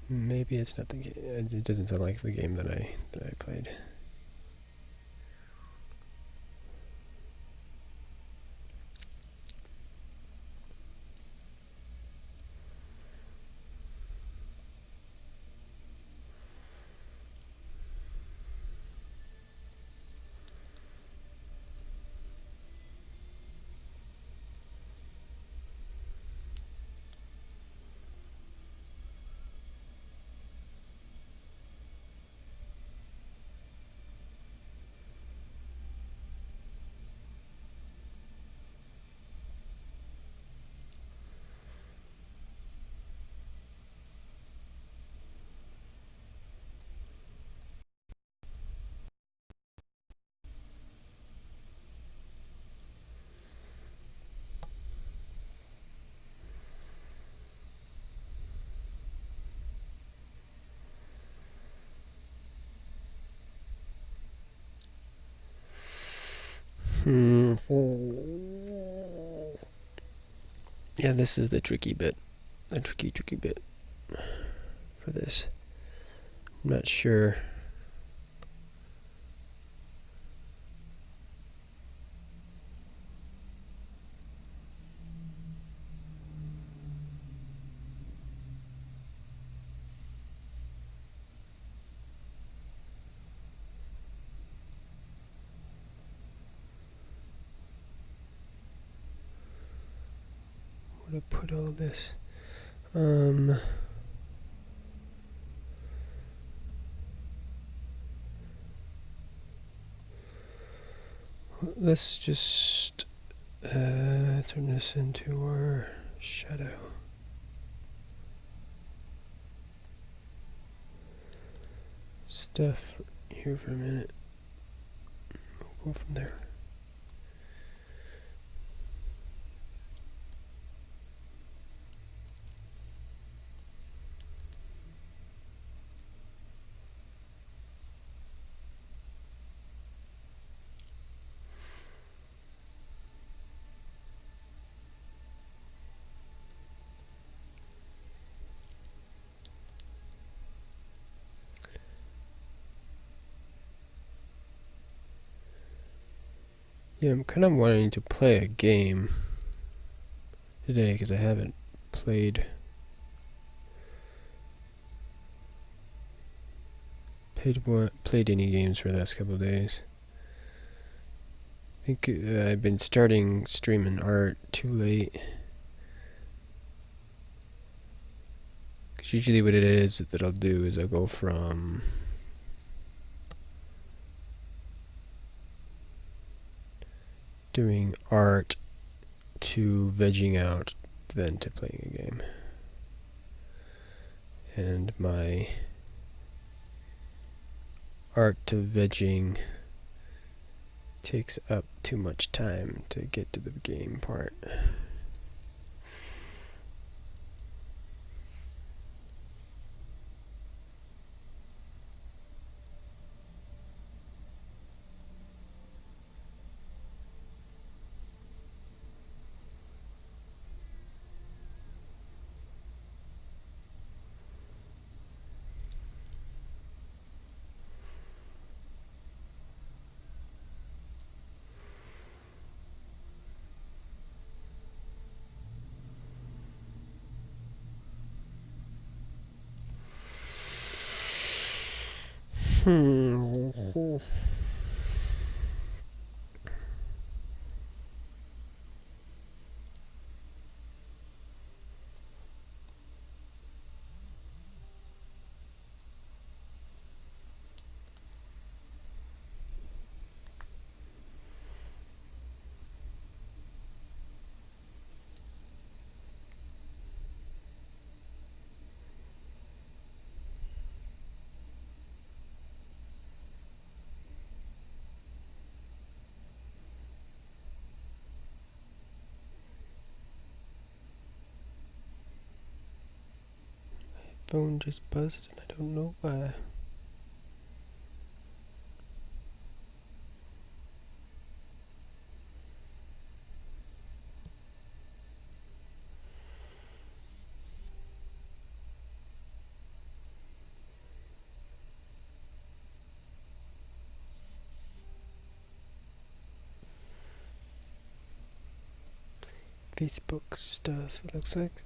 Maybe it's not the game. It doesn't sound like the game that I played. Yeah, this is the tricky bit. The tricky bit for this. I'm not sure. Where to put all this? Let's just turn this into our shadow. Stuff here for a minute. We'll go from there. Yeah, I'm kind of wanting to play a game today because I haven't played any games for the last couple of days. I think I've been starting streaming art too late. Because usually what it is that I'll do is I'll go from doing art to vegging out, then to playing a game. And my art to vegging takes up too much time to get to the game part. Phone just buzzed and I don't know why. Facebook stuff, it looks like.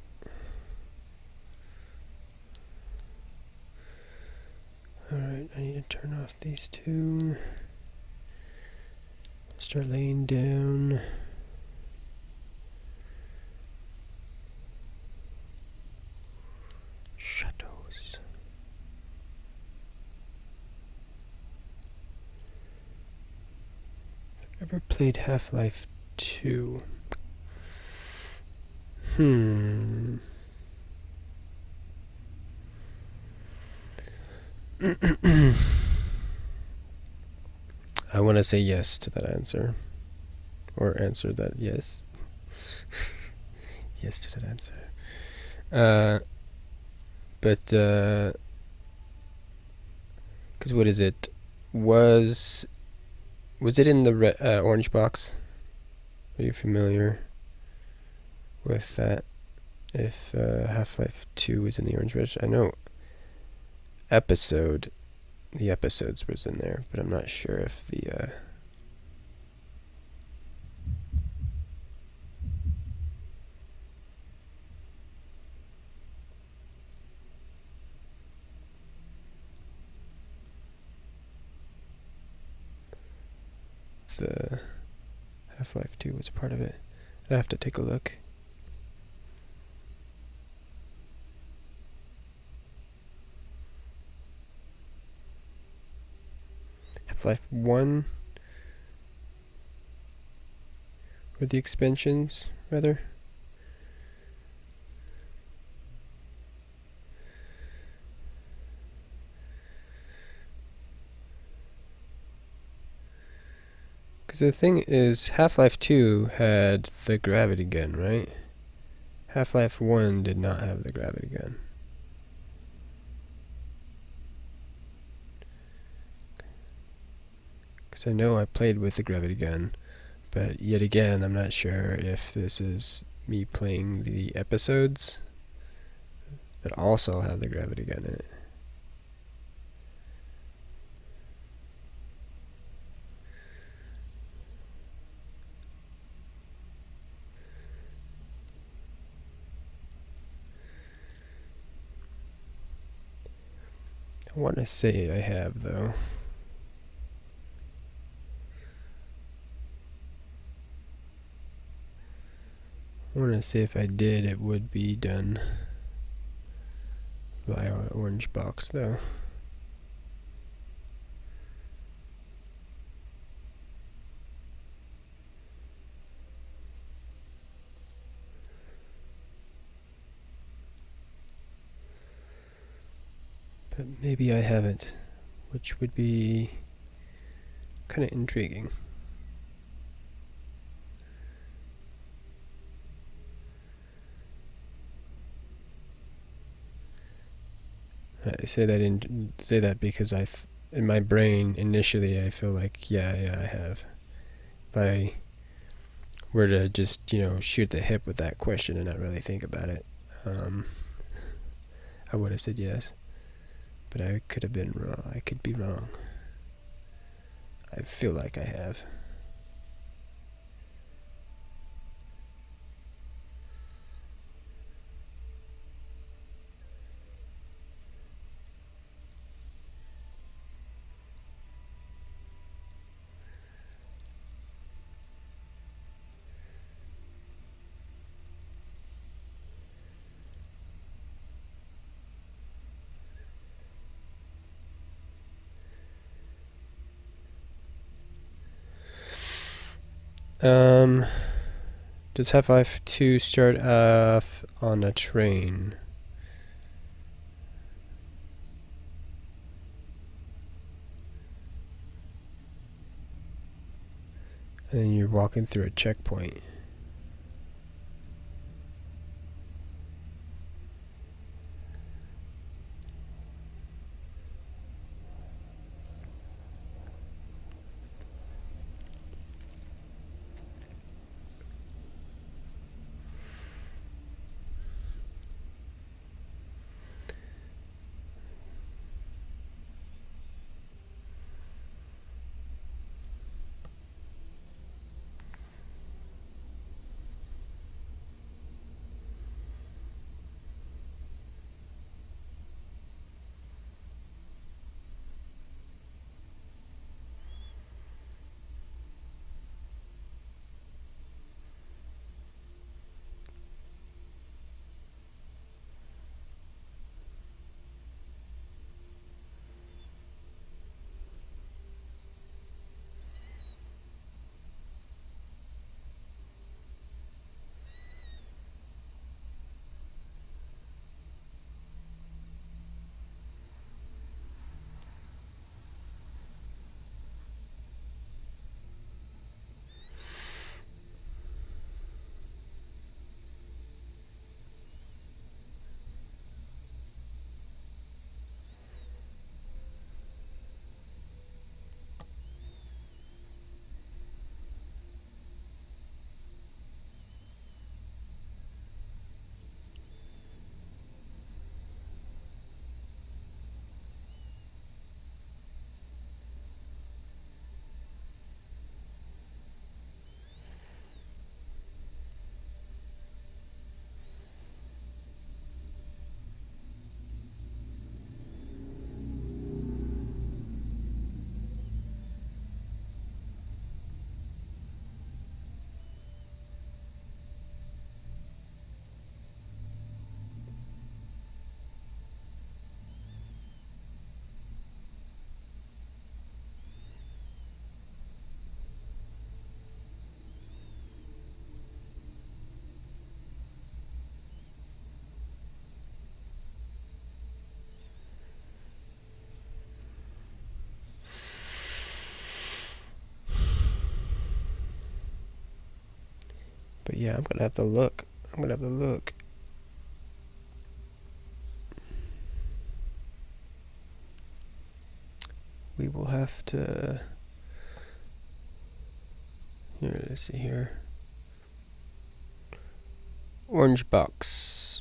Alright, I need to turn off these two. Start laying down. Shadows. Have I ever played Half-Life 2? I want to say yes to that answer. Or answer that yes. Yes to that answer. But, because what is it? Was it in the orange box? Are you familiar with that? If Half-Life 2 was in the orange register, I know the episodes was in there, but I'm not sure if the Half-Life 2 was part of it. I'd have to take a look. Half-Life 1 or the expansions, rather. Because the thing is, Half-Life 2 had the gravity gun, right? Half-Life 1 did not have the gravity gun. Because I know I played with the gravity gun, but yet again, I'm not sure if this is me playing the episodes that also have the gravity gun in it. I want to say I have, though. I want to say if I did, it would be done via orange box, though. But maybe I haven't, which would be kind of intriguing. I say that because in my brain initially I feel like yeah I have. If I were to just shoot the hip with that question and not really think about it, I would have said yes. But I could have been wrong. I could be wrong. I feel like I have. Does Half-Life 2 start off on a train? And then you're walking through a checkpoint. Yeah, I'm gonna have to look. We will have to... Here, let's see here. Orange box.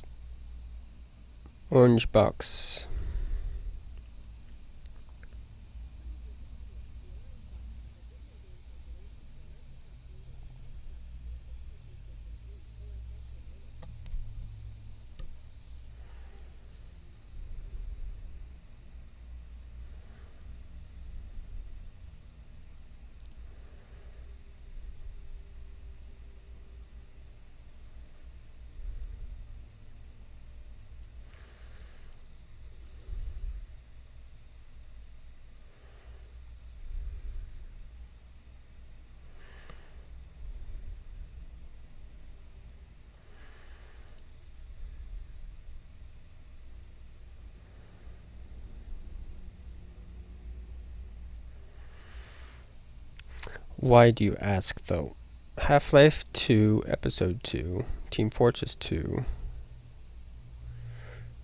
Why do you ask, though? Half-Life 2, Episode 2, Team Fortress 2,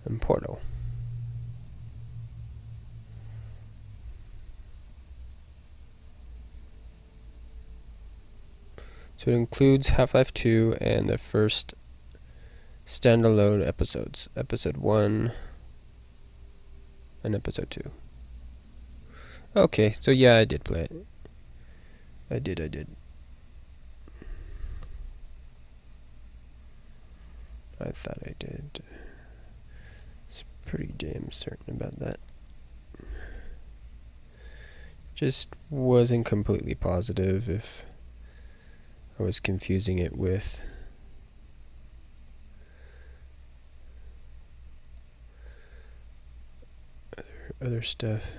and Portal. So it includes Half-Life 2 and the first standalone episodes. Episode 1 and Episode 2. Okay, so yeah, I did play it. I did. I thought I did. It's pretty damn certain about that. Just wasn't completely positive if I was confusing it with other stuff.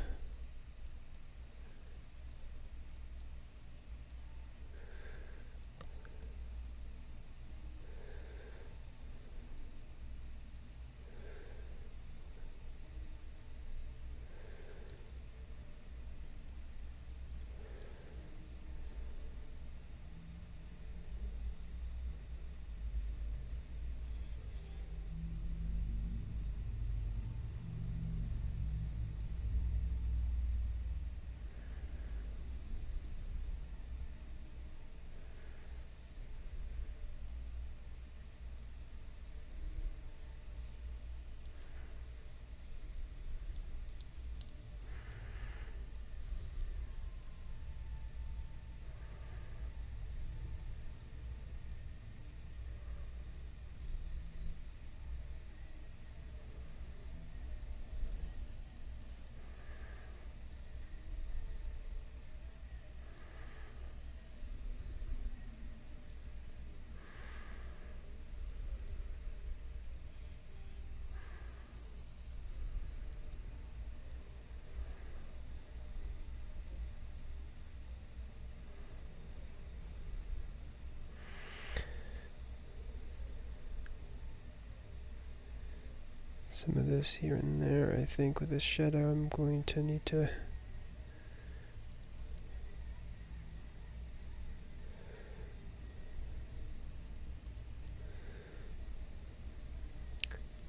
Some of this here and there, I think with this shadow I'm going to need to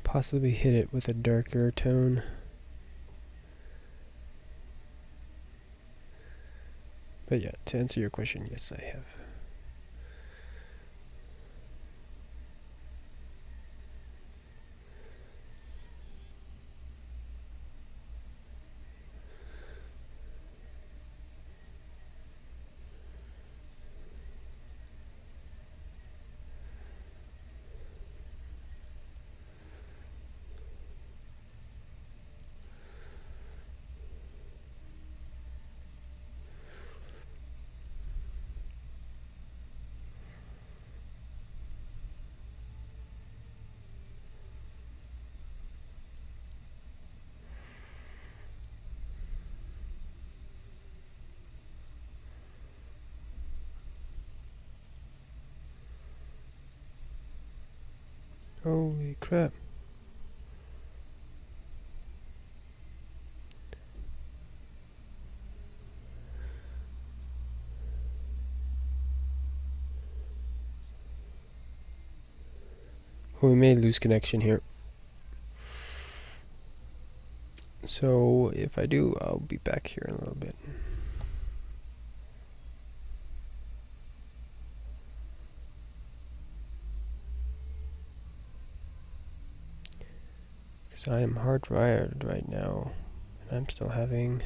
possibly hit it with a darker tone. But yeah, to answer your question, yes, I have. Holy crap. We may lose connection here. So if I do, I'll be back here in a little bit. Because I am hardwired right now, and I'm still having